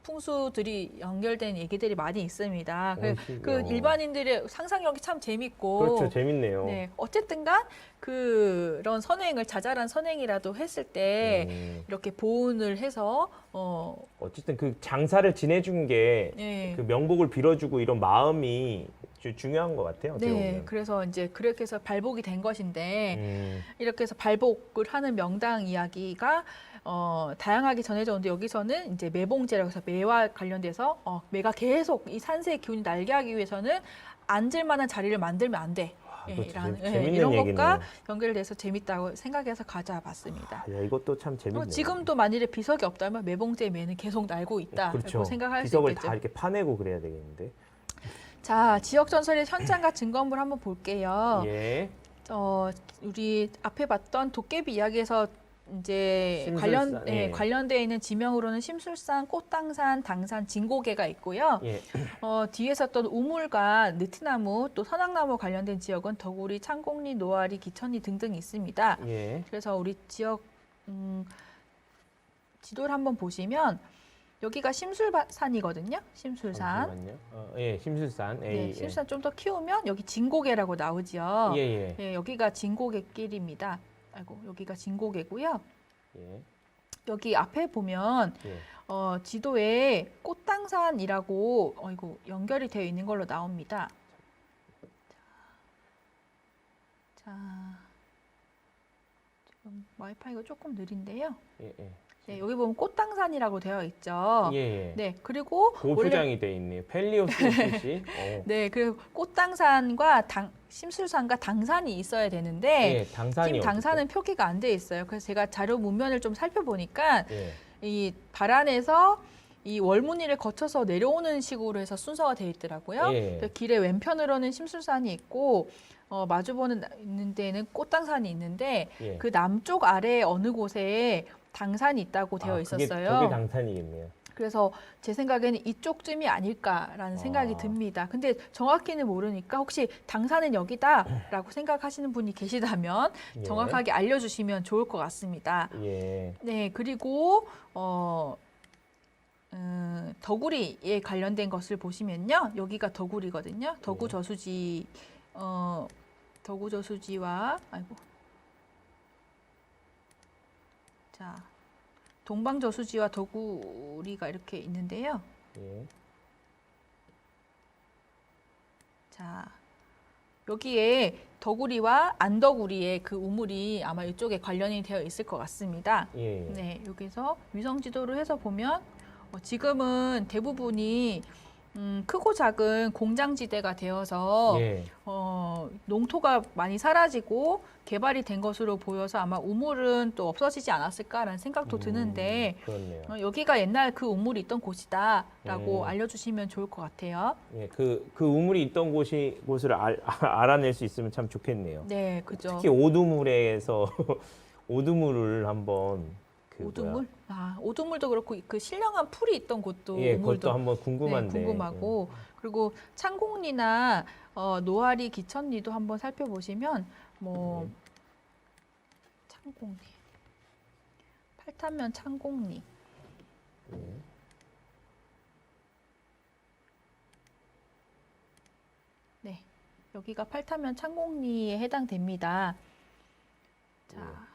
풍수들이 연결된 얘기들이 많이 있습니다. 그 일반인들의 상상력이 참 재밌고 그렇죠. 재밌네요. 네, 어쨌든간 그런 선행을 자잘한 선행이라도 했을 때 이렇게 보온을 해서 어쨌든 그 장사를 지내준 게 그 네. 명복을 빌어주고 이런 마음이 중요한 것 같아요. 어떻게 네, 보면. 그래서 이제 그렇게 해서 발복이 된 것인데 음, 이렇게 해서 발복을 하는 명당 이야기가 다양하게 전해져 오는데 여기서는 이제 매봉제라고 해서 매와 관련돼서 매가 계속 이 산세의 기운이 날게 하기 위해서는 앉을 만한 자리를 만들면 안 돼. 그것도 이런, 재밌는 이런 얘기네요. 것과 연결돼서 재밌다고 생각해서 가져봤습니다. 야, 이것도 참 재밌네요. 지금도 만일에 비석이 없다면 매봉제의 매는 계속 날고 있다라고 그렇죠. 생각할 수 비석을 있겠죠. 다 이렇게 파내고 그래야 되겠는데. 자, 지역 전설의 현장과 증거물 한번 볼게요. 예. 우리 앞에 봤던 도깨비 이야기에서 이제 심술산, 예. 관련되어 있는 지명으로는 심술산, 꽃당산, 당산, 진고개가 있고요. 예. 뒤에서 또 우물과 느티나무, 또 선악나무 관련된 지역은 덕우리, 창곡리, 노아리, 기천리 등등 있습니다. 예. 그래서 우리 지역 지도를 한번 보시면 여기가 심술산이거든요. 심술산. 잠시만요. 예, 심술산. 네, 심술산 좀 더 키우면 여기 진고개라고 나오죠. 예, 예. 네, 여기가 진고개길입니다. 아이고, 여기가 진고개고요. 예. 여기 앞에 보면 예. 지도에 꽃당산이라고 이거 연결이 되어 있는 걸로 나옵니다. 자, 지금 와이파이가 조금 느린데요. 예, 예. 네, 여기 보면 꽃당산이라고 되어 있죠. 예, 예. 네, 그리고 고추장이 돼 있네요. 펠리오스 뜻이. 네, 그리고 꽃당산과 심술산과 당산이 있어야 되는데 예, 당산이 지금 당산은 표기가 안 돼 있어요. 그래서 제가 자료 문면을 좀 살펴보니까 예. 이 발안에서 이 월무늬를 거쳐서 내려오는 식으로 해서 순서가 되어 있더라고요. 예. 그래서 길의 왼편으로는 심술산이 있고 마주보는 있는 데는 꽃당산이 있는데 예. 그 남쪽 아래 어느 곳에 당산이 있다고 되어 있었어요. 그게 당산이겠네요. 그래서 제 생각에는 이쪽쯤이 아닐까라는 생각이 듭니다. 근데 정확히는 모르니까 혹시 당산은 여기다라고 생각하시는 분이 계시다면 예. 정확하게 알려주시면 좋을 것 같습니다. 예. 네, 그리고 덕우리에 관련된 것을 보시면요, 여기가 덕우리거든요. 덕우저수지, 덕우저수지와 자. 동방저수지와 덕우리가 이렇게 있는데요. 예. 자, 여기에 덕우리와 안덕우리의 그 우물이 아마 이쪽에 관련이 되어 있을 것 같습니다. 예. 네, 여기서 위성 지도를 해서 보면 지금은 대부분이 크고 작은 공장지대가 되어서 예. 농토가 많이 사라지고 개발이 된 것으로 보여서 아마 우물은 또 없어지지 않았을까라는 생각도 드는데 그렇네요. 여기가 옛날 그 우물이 있던 곳이다라고 알려주시면 좋을 것 같아요. 예, 그 우물이 있던 곳을 알아낼 수 있으면 참 좋겠네요. 네, 그죠. 특히 오두물에서 오두물을 한번 오두물? 오두물도 그렇고 그 신령한 풀이 있던 곳도 예, 우물도 그것도 한번 궁금한데. 네, 궁금하고 그리고 창곡리나 노아리, 기천리도 한번 살펴보시면 창곡리, 팔탄면 창곡리. 네, 여기가 팔탄면 창곡리에 해당됩니다. 자.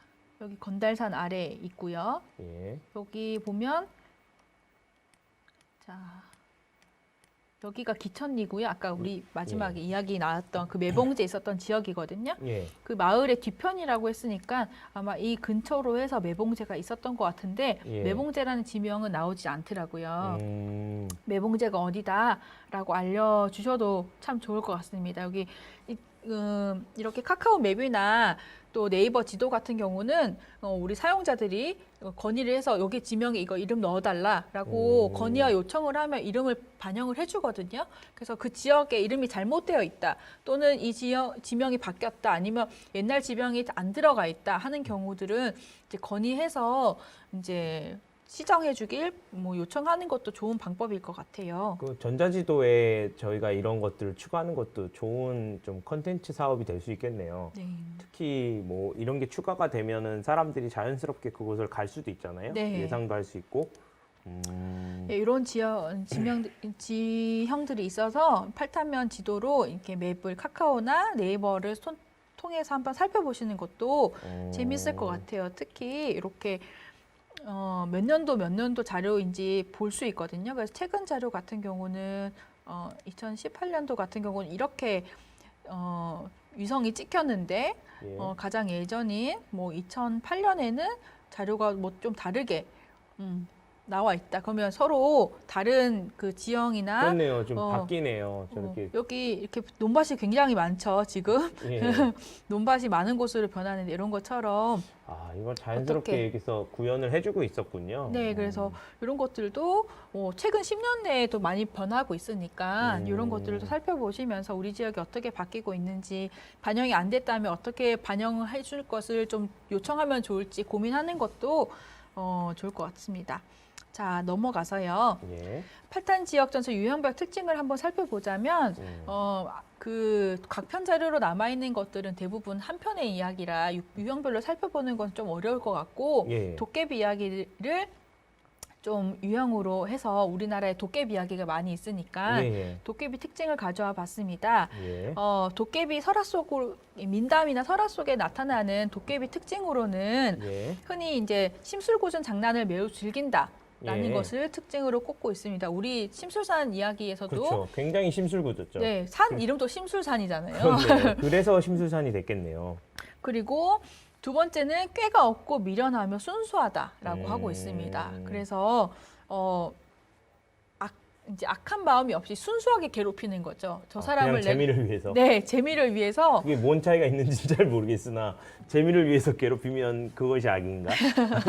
여기 건달산 아래 있고요. 예. 여기 보면 자 여기가 기천리고요. 아까 우리 마지막에 이야기 나왔던 그 매봉제 있었던 지역이거든요. 예. 그 마을의 뒤편이라고 했으니까 아마 이 근처로 해서 매봉제가 있었던 것 같은데 매봉제라는 지명은 나오지 않더라고요. 매봉제가 어디다라고 알려주셔도 참 좋을 것 같습니다. 여기 이렇게 카카오 맵이나 또 네이버 지도 같은 경우는 우리 사용자들이 건의를 해서 여기 지명에 이거 이름 넣어달라라고 건의와 요청을 하면 이름을 반영을 해주거든요. 그래서 그 지역에 이름이 잘못되어 있다 또는 이 지명이 바뀌었다 아니면 옛날 지명이 안 들어가 있다 하는 경우들은 이제 건의해서 이제 시정해주길 뭐 요청하는 것도 좋은 방법일 것 같아요. 그 전자지도에 저희가 이런 것들을 추가하는 것도 좋은 좀 컨텐츠 사업이 될 수 있겠네요. 네. 특히 뭐 이런 게 추가가 되면은 사람들이 자연스럽게 그곳을 갈 수도 있잖아요. 네. 예상도 할 수 있고. 네, 이런 지형들이 있어서 팔타면 지도로 이렇게 맵을 카카오나 네이버를 통해서 한번 살펴보시는 것도 재밌을 것 같아요. 특히 이렇게 몇 년도 자료인지 볼 수 있거든요. 그래서 최근 자료 같은 경우는 2018년도 같은 경우는 이렇게 위성이 찍혔는데 예. 가장 예전인 뭐 2008년에는 자료가 뭐 좀 다르게 나와 있다. 그러면 서로 다른 그 지형이나 그렇네요. 좀 바뀌네요. 저렇게. 여기 이렇게 논밭이 굉장히 많죠. 지금 예. 논밭이 많은 곳으로 변하는데 이런 것처럼 아, 이걸 자연스럽게 어떻게? 여기서 구현을 해주고 있었군요. 네, 그래서 이런 것들도 최근 10년 내에도 많이 변하고 있으니까 이런 것들도 살펴보시면서 우리 지역이 어떻게 바뀌고 있는지 반영이 안 됐다면 어떻게 반영을 해줄 것을 좀 요청하면 좋을지 고민하는 것도 좋을 것 같습니다. 자, 넘어가서요. 예. 팔탄 지역 전체 유형별 특징을 한번 살펴보자면 그 각편 자료로 남아 있는 것들은 대부분 한 편의 이야기라 유형별로 살펴보는 건 좀 어려울 것 같고 예. 도깨비 이야기를 좀 유형으로 해서 우리나라에 도깨비 이야기가 많이 있으니까 예. 도깨비 특징을 가져와 봤습니다. 예. 도깨비 설화 속으로 민담이나 설화 속에 나타나는 도깨비 특징으로는 예. 흔히 이제 심술궂은 장난을 매우 즐긴다. 라는 예. 것을 특징으로 꼽고 있습니다. 우리 심술산 이야기에서도 그렇죠. 굉장히 심술궂었죠. 네, 산 이름도 심술산이잖아요. 그렇네요. 그래서 심술산이 됐겠네요. 그리고 두 번째는 꾀가 없고 미련하며 순수하다라고 하고 있습니다. 그래서 이제 악한 마음이 없이 순수하게 괴롭히는 거죠. 저 사람을 그냥 재미를 위해서. 네, 재미를 위해서 그게 뭔 차이가 있는지 잘 모르겠으나 재미를 위해서 괴롭히면 그것이 악인가?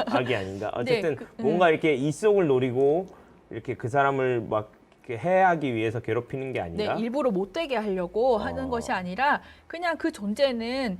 악이 아닌가? 어쨌든 네, 뭔가 이렇게 이속을 노리고 이렇게 그 사람을 막 이렇게 해하기 위해서 괴롭히는 게 아니라 네, 일부러 못되게 하려고 하는 것이 아니라 그냥 그 존재는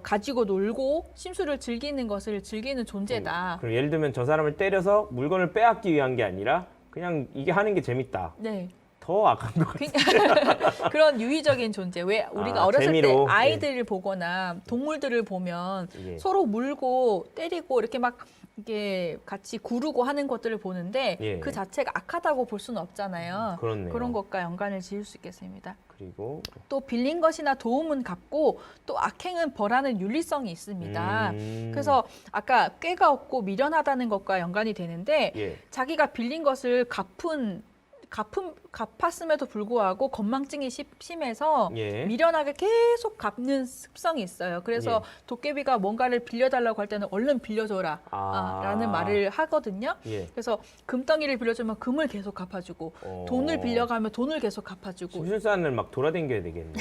가지고 놀고 심술을 즐기는 것을 즐기는 존재다. 그리고 예를 들면 저 사람을 때려서 물건을 빼앗기 위한 게 아니라 그냥 이게 하는 게 재밌다. 네. 더 악한 것 같아요. 그런 유의적인 존재. 왜 우리가 어렸을 재미로. 때 아이들을 보거나 동물들을 보면 예. 서로 물고 때리고 이렇게 막 이게 같이 구르고 하는 것들을 보는데 예. 그 자체가 악하다고 볼 수는 없잖아요. 그렇네요. 그런 것과 연관을 지을 수 있겠습니다. 그리고 또 빌린 것이나 도움은 갚고 또 악행은 벌하는 윤리성이 있습니다. 그래서 아까 꾀가 없고 미련하다는 것과 연관이 되는데 예. 자기가 빌린 것을 갚았음에도 불구하고 건망증이 심해서 예. 미련하게 계속 갚는 습성이 있어요. 그래서 도깨비가 뭔가를 빌려달라고 할 때는 얼른 빌려줘라 라는 말을 하거든요. 예. 그래서 금덩이를 빌려주면 금을 계속 갚아주고 돈을 빌려가면 돈을 계속 갚아주고 심술산을 막 돌아다녀야 되겠네.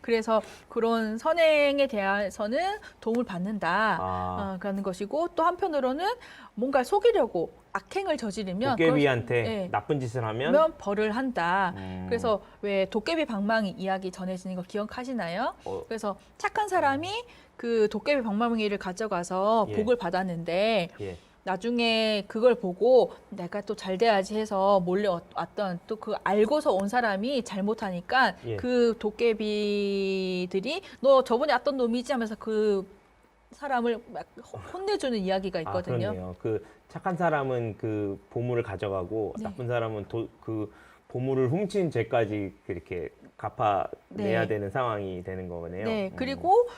그래서 그런 선행에 대해서는 도움을 받는다 라는 것이고 또 한편으로는 뭔가 속이려고 악행을 저지르면 도깨비한테 네. 나쁜 짓을 하면 벌을 한다. 그래서 왜 도깨비 방망이 이야기 전해지는 거 기억하시나요? 그래서 착한 사람이 그 도깨비 방망이를 가져가서 예. 복을 받았는데 예. 나중에 그걸 보고 내가 또 잘 돼야지 해서 몰래 왔던 또 그 알고서 온 사람이 잘못하니까 예. 그 도깨비들이 너 저번에 왔던 놈이지 하면서 그 사람을 막 혼내주는 이야기가 있거든요. 그렇네요. 그 착한 사람은 그 보물을 가져가고 네. 나쁜 사람은 그 보물을 훔친 죄까지 그렇게 갚아내야 네. 되는 상황이 되는 거네요. 네, 그리고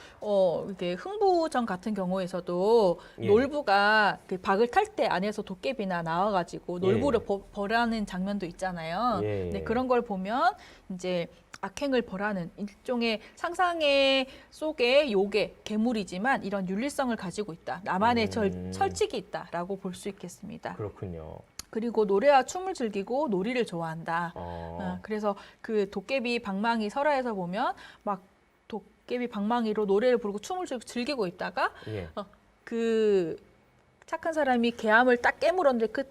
이게 흥부전 같은 경우에서도 예. 놀부가 그 박을 탈 때 안에서 도깨비나 나와가지고 놀부를 예. 벌하는 장면도 있잖아요. 예. 네, 그런 걸 보면 이제 악행을 벌하는 일종의 상상의 속의 요괴, 괴물이지만 이런 윤리성을 가지고 있다. 나만의 철칙이 있다라고 볼 수 있겠습니다. 그렇군요. 그리고 노래와 춤을 즐기고 놀이를 좋아한다. 그래서 그 도깨비 방망이 설화에서 보면 막 도깨비 방망이로 노래를 부르고 춤을 즐기고 있다가 예. 그 착한 사람이 개암을 딱 깨물었는데 그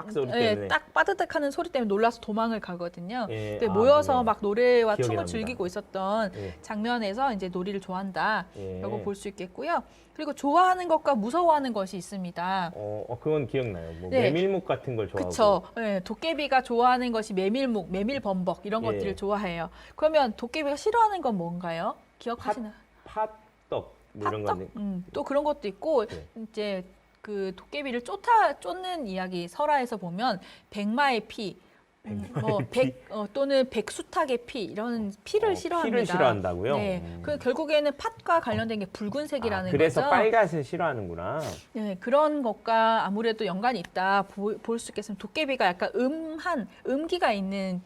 딱 소리 예, 때문에. 딱 빠드득하는 소리 때문에 놀라서 도망을 가거든요. 예, 근데 모여서 네. 막 노래와 기억이 춤을 납니다. 즐기고 있었던 예. 장면에서 이제 놀이를 좋아한다라고 예. 볼 수 있겠고요. 그리고 좋아하는 것과 무서워하는 것이 있습니다. 그건 기억나요. 뭐 네. 메밀묵 같은 걸 좋아하고. 그쵸. 예, 도깨비가 좋아하는 것이 메밀묵, 메밀범벅 이런 예. 것들을 좋아해요. 그러면 도깨비가 싫어하는 건 뭔가요? 기억하시나요? 팥떡 뭐 이런 팥떡? 거. 또 그런 것도 있고 네. 이제 그 도깨비를 쫓는 이야기 설화에서 보면 백마의 피, 또는 백수탁의 피 이런 피를 싫어합니다. 피를 싫어한다고요? 네, 그 결국에는 팥과 관련된 게 붉은색이라는 그래서 거죠. 빨간색 싫어하는구나. 네, 그런 것과 아무래도 연관이 있다 볼 수 있겠습니다. 도깨비가 약간 음기가 있는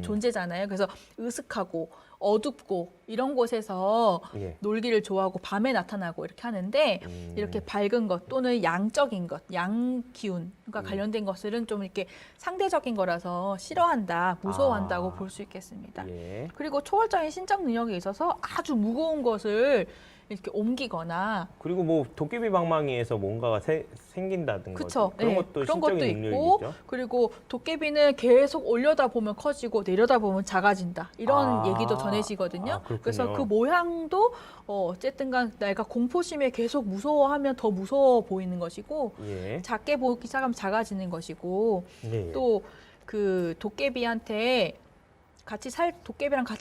존재잖아요. 그래서 으슥하고 어둡고 이런 곳에서 예. 놀기를 좋아하고 밤에 나타나고 이렇게 하는데 이렇게 밝은 것 또는 양적인 것, 양 기운과 관련된 것들은 좀 이렇게 상대적인 거라서 싫어한다, 무서워한다고 볼 수 있겠습니다. 예. 그리고 초월적인 신적 능력에 있어서 아주 무거운 것을 이렇게 옮기거나 그리고 뭐 도깨비 방망이에서 뭔가가 생긴다든가 그쵸. 그런 네, 것도 그런 것도 신적인 있고 능력이겠죠. 그리고 도깨비는 계속 올려다 보면 커지고 내려다 보면 작아진다 이런 아, 얘기도 전해지거든요. 그렇군요. 그래서 그 모양도 어쨌든간 내가 공포심에 계속 무서워하면 더 무서워 보이는 것이고 예. 작게 보기 시작하면 작아지는 것이고 예. 또 그 도깨비랑 같이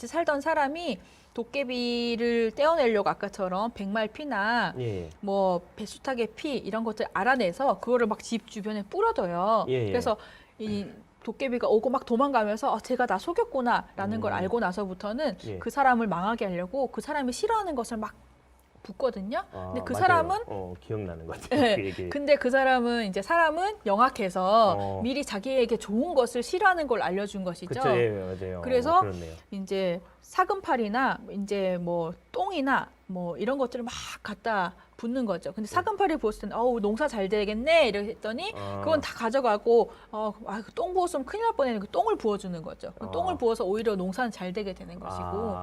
살던 사람이 도깨비를 떼어내려고 아까처럼 백말 피나 예. 뭐 배수탁의 피 이런 것들 알아내서 그거를 막 집 주변에 뿌려둬요. 예, 예. 그래서 이 도깨비가 오고 막 도망가면서 제가 나 속였구나라는 걸 알고 나서부터는 예. 그 사람을 망하게 하려고 그 사람이 싫어하는 것을 막 붓거든요. 근데 그 맞아요. 사람은 기억나는 것 같아요. 네. 그 얘기. 근데 그 사람은 영악해서 미리 자기에게 좋은 것을 싫어하는 걸 알려준 것이죠. 그쵸, 예, 맞아요. 그래서 그렇네요. 이제 사금팔이나 이제 뭐 똥이나 뭐 이런 것들을 막 갖다 붓는 거죠. 근데 사금팔이 부었을 때는 농사 잘 되겠네 이랬더니 그건 다 가져가고 똥 부었으면 큰일 날 뻔했는데 그 똥을 부어주는 거죠. 똥을 부어서 오히려 농사는 잘 되게 되는 것이고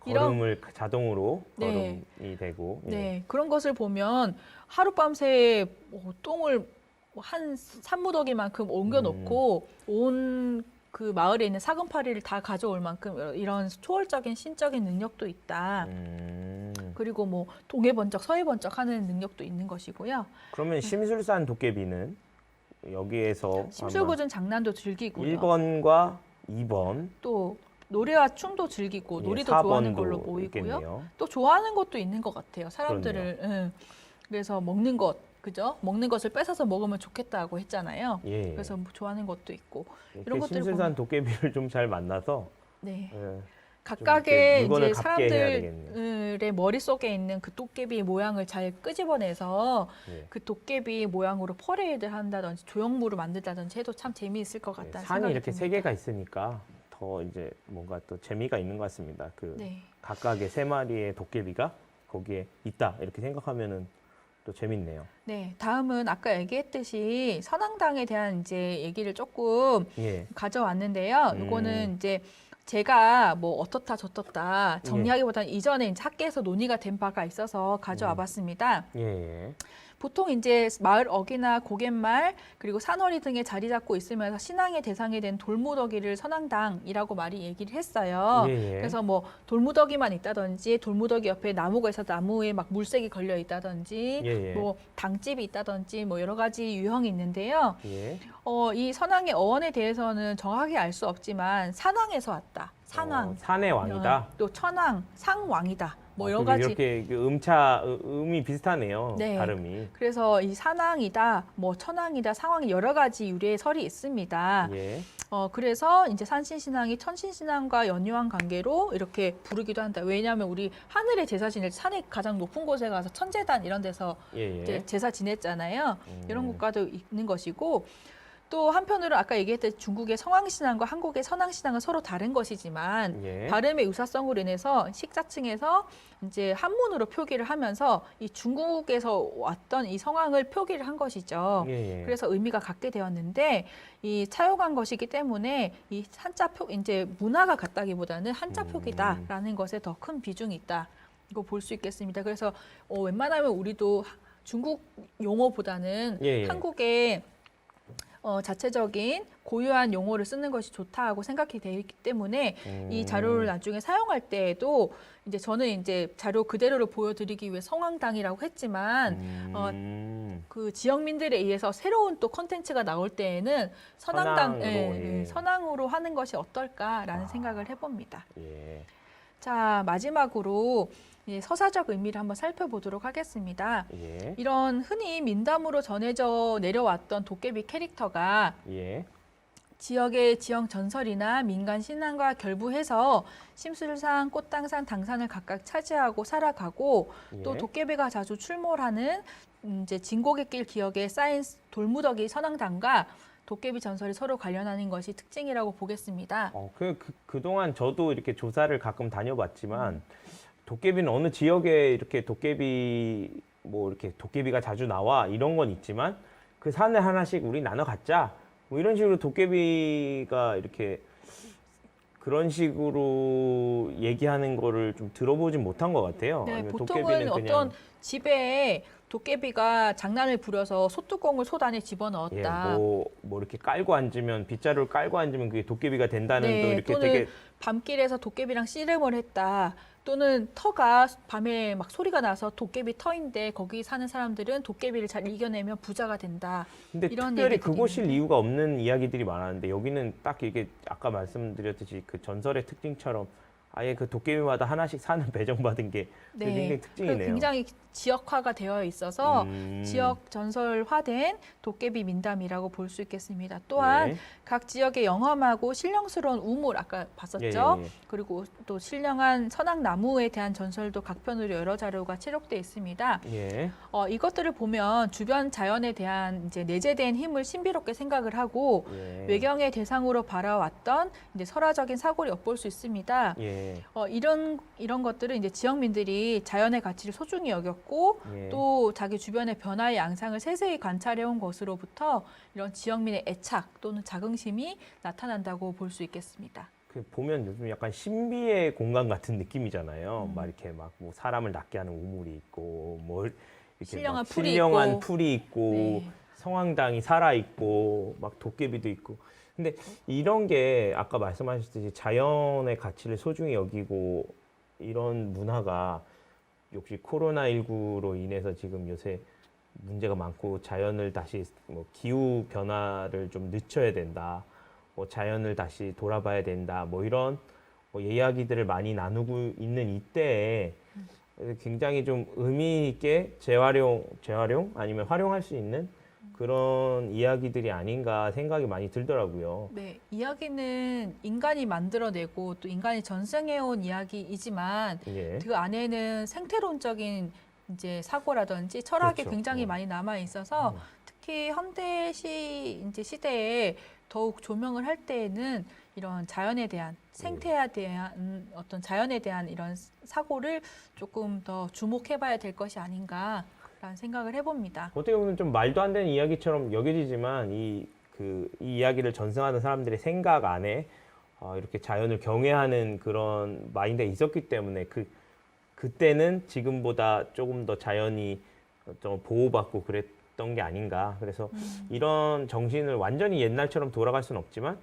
걸음을 자동으로 네. 걸음이 되고. 예. 네, 그런 것을 보면 하룻밤새 똥을 한 산무더기만큼 옮겨놓고 온 그 마을에 있는 사금파리를 다 가져올 만큼 이런 초월적인 신적인 능력도 있다. 그리고 뭐 동해 번쩍 서해 번쩍 하는 능력도 있는 것이고요. 그러면 심술산 도깨비는 여기에서 심술궂은 장난도 즐기고요. 1번과 2번 또 노래와 춤도 즐기고 놀이도 4번도 좋아하는 걸로 보이고요. 있겠네요. 또 좋아하는 것도 있는 것 같아요. 사람들을. 그래서 먹는 것, 그죠? 먹는 것을 뺏어서 먹으면 좋겠다고 했잖아요. 예. 그래서 뭐 좋아하는 것도 있고 이렇게 이런 것들을 심술산 도깨비를 좀 잘 만나서 네. 예, 각각의 물건을 이제 갚게 해야 되겠네요. 사람들의 머릿속에 있는 그 도깨비 모양을 잘 끄집어내서 예. 그 도깨비 모양으로 퍼레이드를 한다든지 조형물을 만들다든지 해도 참 재미있을 것 같다는 산이 생각이 이렇게 듭니다. 세 개가 있으니까 더 이제 뭔가 또 재미가 있는 것 같습니다. 그 네. 각각의 세 마리의 도깨비가 거기에 있다 이렇게 생각하면은 또 재밌네요. 네, 다음은 아까 얘기했듯이 선앙당에 대한 이제 얘기를 조금 예. 가져왔는데요. 이거는 이제 제가 뭐 어떻다 저떻다 정리하기보다는 이전에 이제 학계에서 논의가 된 바가 있어서 가져와 봤습니다. 예. 보통 이제 마을 어귀나 고갯말 그리고 산허리 등에 자리 잡고 있으면서 신앙의 대상이 된 돌무더기를 선앙당이라고 말이 얘기를 했어요. 예. 그래서 뭐 돌무더기만 있다든지 돌무더기 옆에 나무가 있어서 나무에 막 물색이 걸려 있다든지 예. 뭐 당집이 있다든지 뭐 여러 가지 유형이 있는데요. 예. 이 선왕의 어원에 대해서는 정확하게 알 수 없지만 산왕에서 왔다. 산왕. 산의 왕이다. 또 천왕, 상왕이다. 뭐 여러 그리고 가지. 이렇게 그 음이 비슷하네요. 네. 발음이. 그래서 이 산왕이다, 뭐 천왕이다, 상왕이 여러 가지 유래의 설이 있습니다. 예. 그래서 이제 산신신앙이 천신신앙과 연유한 관계로 이렇게 부르기도 한다. 왜냐하면 우리 하늘에 제사 지낼 때 산이 가장 높은 곳에 가서 천재단 이런 데서 예. 이제 제사 지냈잖아요. 이런 국가도 있는 것이고 또 한편으로 아까 얘기했듯이 중국의 성황신앙과 한국의 선왕신앙은 서로 다른 것이지만 예. 발음의 유사성으로 인해서 식자층에서 이제 한문으로 표기를 하면서 이 중국에서 왔던 이 성황을 표기를 한 것이죠. 예. 그래서 의미가 같게 되었는데 이 차용한 것이기 때문에 이 한자 표 이제 문화가 같다기보다는 한자 표기다라는 것에 더 큰 비중이 있다. 이거 볼 수 있겠습니다. 그래서 웬만하면 우리도 중국 용어보다는 예. 한국의 자체적인 고유한 용어를 쓰는 것이 좋다고 생각이 되기 때문에 이 자료를 나중에 사용할 때에도 이제 저는 이제 자료 그대로를 보여드리기 위해 성황당이라고 했지만 그 지역민들에 의해서 새로운 또 컨텐츠가 나올 때에는 선황당, 선황으로, 예. 선황으로 하는 것이 어떨까라는 생각을 해봅니다. 예. 자, 마지막으로 이제 서사적 의미를 한번 살펴보도록 하겠습니다. 예. 이런 흔히 민담으로 전해져 내려왔던 도깨비 캐릭터가 예. 지역의 지역 전설이나 민간 신앙과 결부해서 심술상, 꽃당산, 당산을 각각 차지하고 살아가고 또 예. 도깨비가 자주 출몰하는 이제 진곡의 기억에 쌓인 돌무더기 선앙당과 도깨비 전설이 서로 관련하는 것이 특징이라고 보겠습니다. 그동안 저도 이렇게 조사를 가끔 다녀봤지만 도깨비는 어느 지역에 이렇게 뭐 이렇게 도깨비가 자주 나와 이런 건 있지만 그 산에 하나씩 우리 나눠 갖자. 뭐 이런 식으로 도깨비가 이렇게 그런 식으로 얘기하는 거를 좀 들어보진 못한 것 같아요. 네, 아니면 보통은 도깨비는 어떤 집에 도깨비가 장난을 부려서 솥뚜껑을 솥 안에 집어넣었다. 뭐 이렇게 깔고 앉으면 빗자루를 깔고 앉으면 그게 도깨비가 된다는 또 이렇게 또는 되게 밤길에서 도깨비랑 씨름을 했다. 또는 터가 밤에 막 소리가 나서 도깨비 터인데 거기 사는 사람들은 도깨비를 잘 이겨내면 부자가 된다. 근데 이런 특별히 얘기들이 그곳일 있는데. 이유가 없는 이야기들이 많았는데 여기는 딱 이게 아까 말씀드렸듯이 그 전설의 특징처럼 아예 그 도깨비마다 하나씩 사는 배정받은 게 굉장히 특징이네요. 굉장히 지역화가 되어 있어서 음. 지역 전설화된 도깨비 민담이라고 볼 수 있겠습니다. 또한 예. 각 지역의 영험하고 신령스러운 우물 아까 봤었죠. 예, 예. 그리고 또 신령한 선악나무에 대한 전설도 각 편으로 여러 자료가 채록되어 있습니다. 예. 이것들을 보면 주변 자연에 대한 이제 내재된 힘을 신비롭게 생각을 하고 예. 외경의 대상으로 바라왔던 이제 설화적인 사고를 엿볼 수 있습니다. 예. 이런 것들은 이제 지역민들이 자연의 가치를 소중히 여겼고 예. 또 자기 주변의 변화의 양상을 세세히 관찰해온 것으로부터 이런 지역민의 애착 또는 자긍심이 나타난다고 볼 수 있겠습니다. 그 보면 요즘 약간 신비의 공간 같은 느낌이잖아요. 막 이렇게 막 뭐 사람을 낫게 하는 우물이 있고 뭐 이렇게 신령한 막 풀이 신령한 있고. 풀이 있고 네. 성황당이 살아 있고 막 도깨비도 있고. 근데 이런 게 아까 말씀하셨듯이 자연의 가치를 소중히 여기고 이런 문화가 역시 코로나19로 인해서 지금 요새 문제가 많고 자연을 다시 뭐 기후 변화를 좀 늦춰야 된다. 뭐 자연을 다시 돌아봐야 된다. 뭐 이런 뭐 이야기들을 많이 나누고 있는 이때에 굉장히 좀 의미 있게 재활용 아니면 활용할 수 있는 그런 이야기들이 아닌가 생각이 많이 들더라고요. 네, 이야기는 인간이 만들어내고 또 인간이 전승해온 이야기이지만 예. 그 안에는 생태론적인 이제 사고라든지 철학이 그렇죠. 굉장히 많이 남아 있어서 특히 현대 이제 시대에 더욱 조명을 할 때에는 이런 자연에 대한 생태에 대한 어떤 자연에 대한 이런 사고를 조금 더 주목해봐야 될 것이 아닌가라는 생각을 해봅니다. 어떻게 보면 좀 말도 안 되는 이야기처럼 여겨지지만 이 이야기를 전승하는 사람들의 생각 안에 이렇게 자연을 경외하는 그런 마인드가 있었기 때문에 그때는 지금보다 조금 더 자연이 좀 보호받고 그랬던 게 아닌가. 그래서 이런 정신을 완전히 옛날처럼 돌아갈 수는 없지만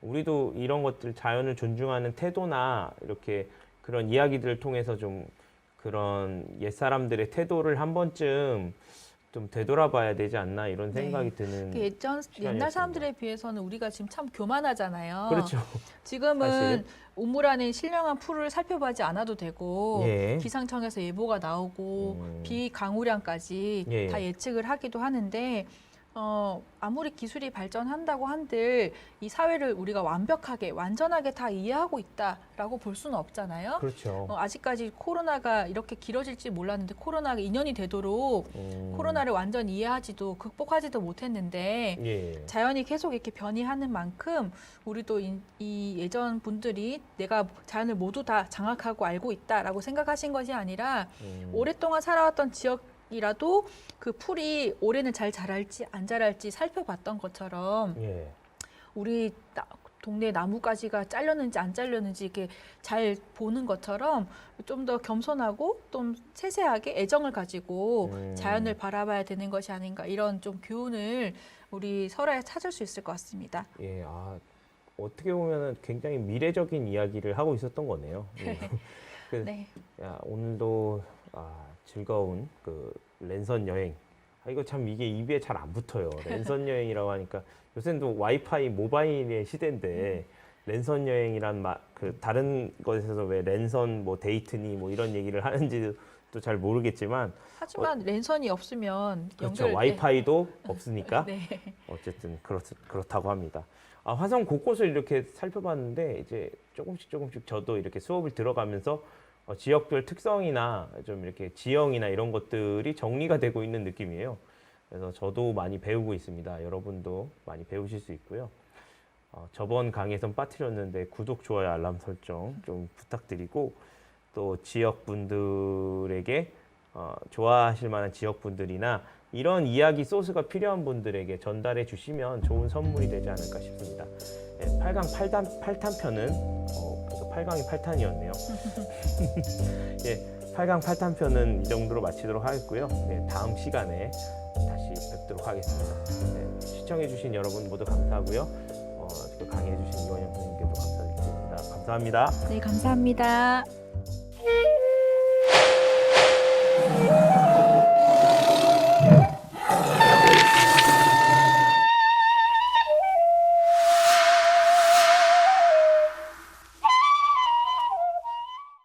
우리도 이런 것들 자연을 존중하는 태도나 이렇게 그런 이야기들을 통해서 좀 그런 옛사람들의 태도를 한 번쯤 좀 되돌아봐야 되지 않나 이런 생각이 드는 옛날 시간이었습니다. 사람들에 비해서는 우리가 지금 참 교만하잖아요. 그렇죠. 지금은 사실. 우물 안에 신령한 풀을 살펴보지 않아도 되고 예. 기상청에서 예보가 나오고 비 강우량까지 예. 다 예측을 하기도 하는데 아무리 기술이 발전한다고 한들 이 사회를 우리가 완전하게 다 이해하고 있다라고 볼 수는 없잖아요. 그렇죠. 아직까지 코로나가 이렇게 길어질지 몰랐는데 코로나가 2년이 되도록 코로나를 완전 이해하지도 극복하지도 못했는데 예. 자연이 계속 이렇게 변이하는 만큼 우리도 이 예전 분들이 내가 자연을 모두 다 장악하고 알고 있다라고 생각하신 것이 아니라 오랫동안 살아왔던 지역이라도 그 풀이 올해는 잘 자랄지 안 자랄지 살펴봤던 것처럼 예. 우리 동네 나뭇가지가 잘렸는지 안 잘렸는지 이렇게 잘 보는 것처럼 좀 더 겸손하고 좀 세세하게 애정을 가지고 자연을 바라봐야 되는 것이 아닌가 이런 좀 교훈을 우리 설화에 찾을 수 있을 것 같습니다. 예, 어떻게 보면은 굉장히 미래적인 이야기를 하고 있었던 거네요. 예. 네. 오늘도 즐거운 그 랜선 여행. 이거 참 이게 입에 잘 안 붙어요. 랜선 여행이라고 하니까 요새는 또 와이파이 모바일의 시대인데 랜선 여행이란 그 다른 것에서 왜 랜선 뭐 데이트니 뭐 이런 얘기를 하는지도 잘 모르겠지만 하지만 랜선이 없으면 그렇죠. 연결 와이파이도 없으니까 네. 어쨌든 그렇다고 합니다. 화성 곳곳을 이렇게 살펴봤는데 이제 조금씩 저도 이렇게 수업을 들어가면서 지역별 특성이나 좀 이렇게 지형이나 이런 것들이 정리가 되고 있는 느낌이에요. 그래서 저도 많이 배우고 있습니다. 여러분도 많이 배우실 수 있고요. 저번 강의에선 빠뜨렸는데 구독, 좋아요, 알람 설정 좀 부탁드리고 또 지역분들에게 좋아하실 만한 지역분들이나 이런 이야기 소스가 필요한 분들에게 전달해 주시면 좋은 선물이 되지 않을까 싶습니다. 네, 8강 8탄편은 그래서 8강이 8탄이었네요. 예, 8강 8탄편은 이 정도로 마치도록 하겠고요. 네, 다음 시간에 다시 뵙도록 하겠습니다. 네, 시청해 주신 여러분 모두 감사하고요. 강의해 주신 이원영 선생님께도 감사드립니다. 감사합니다. 네, 감사합니다.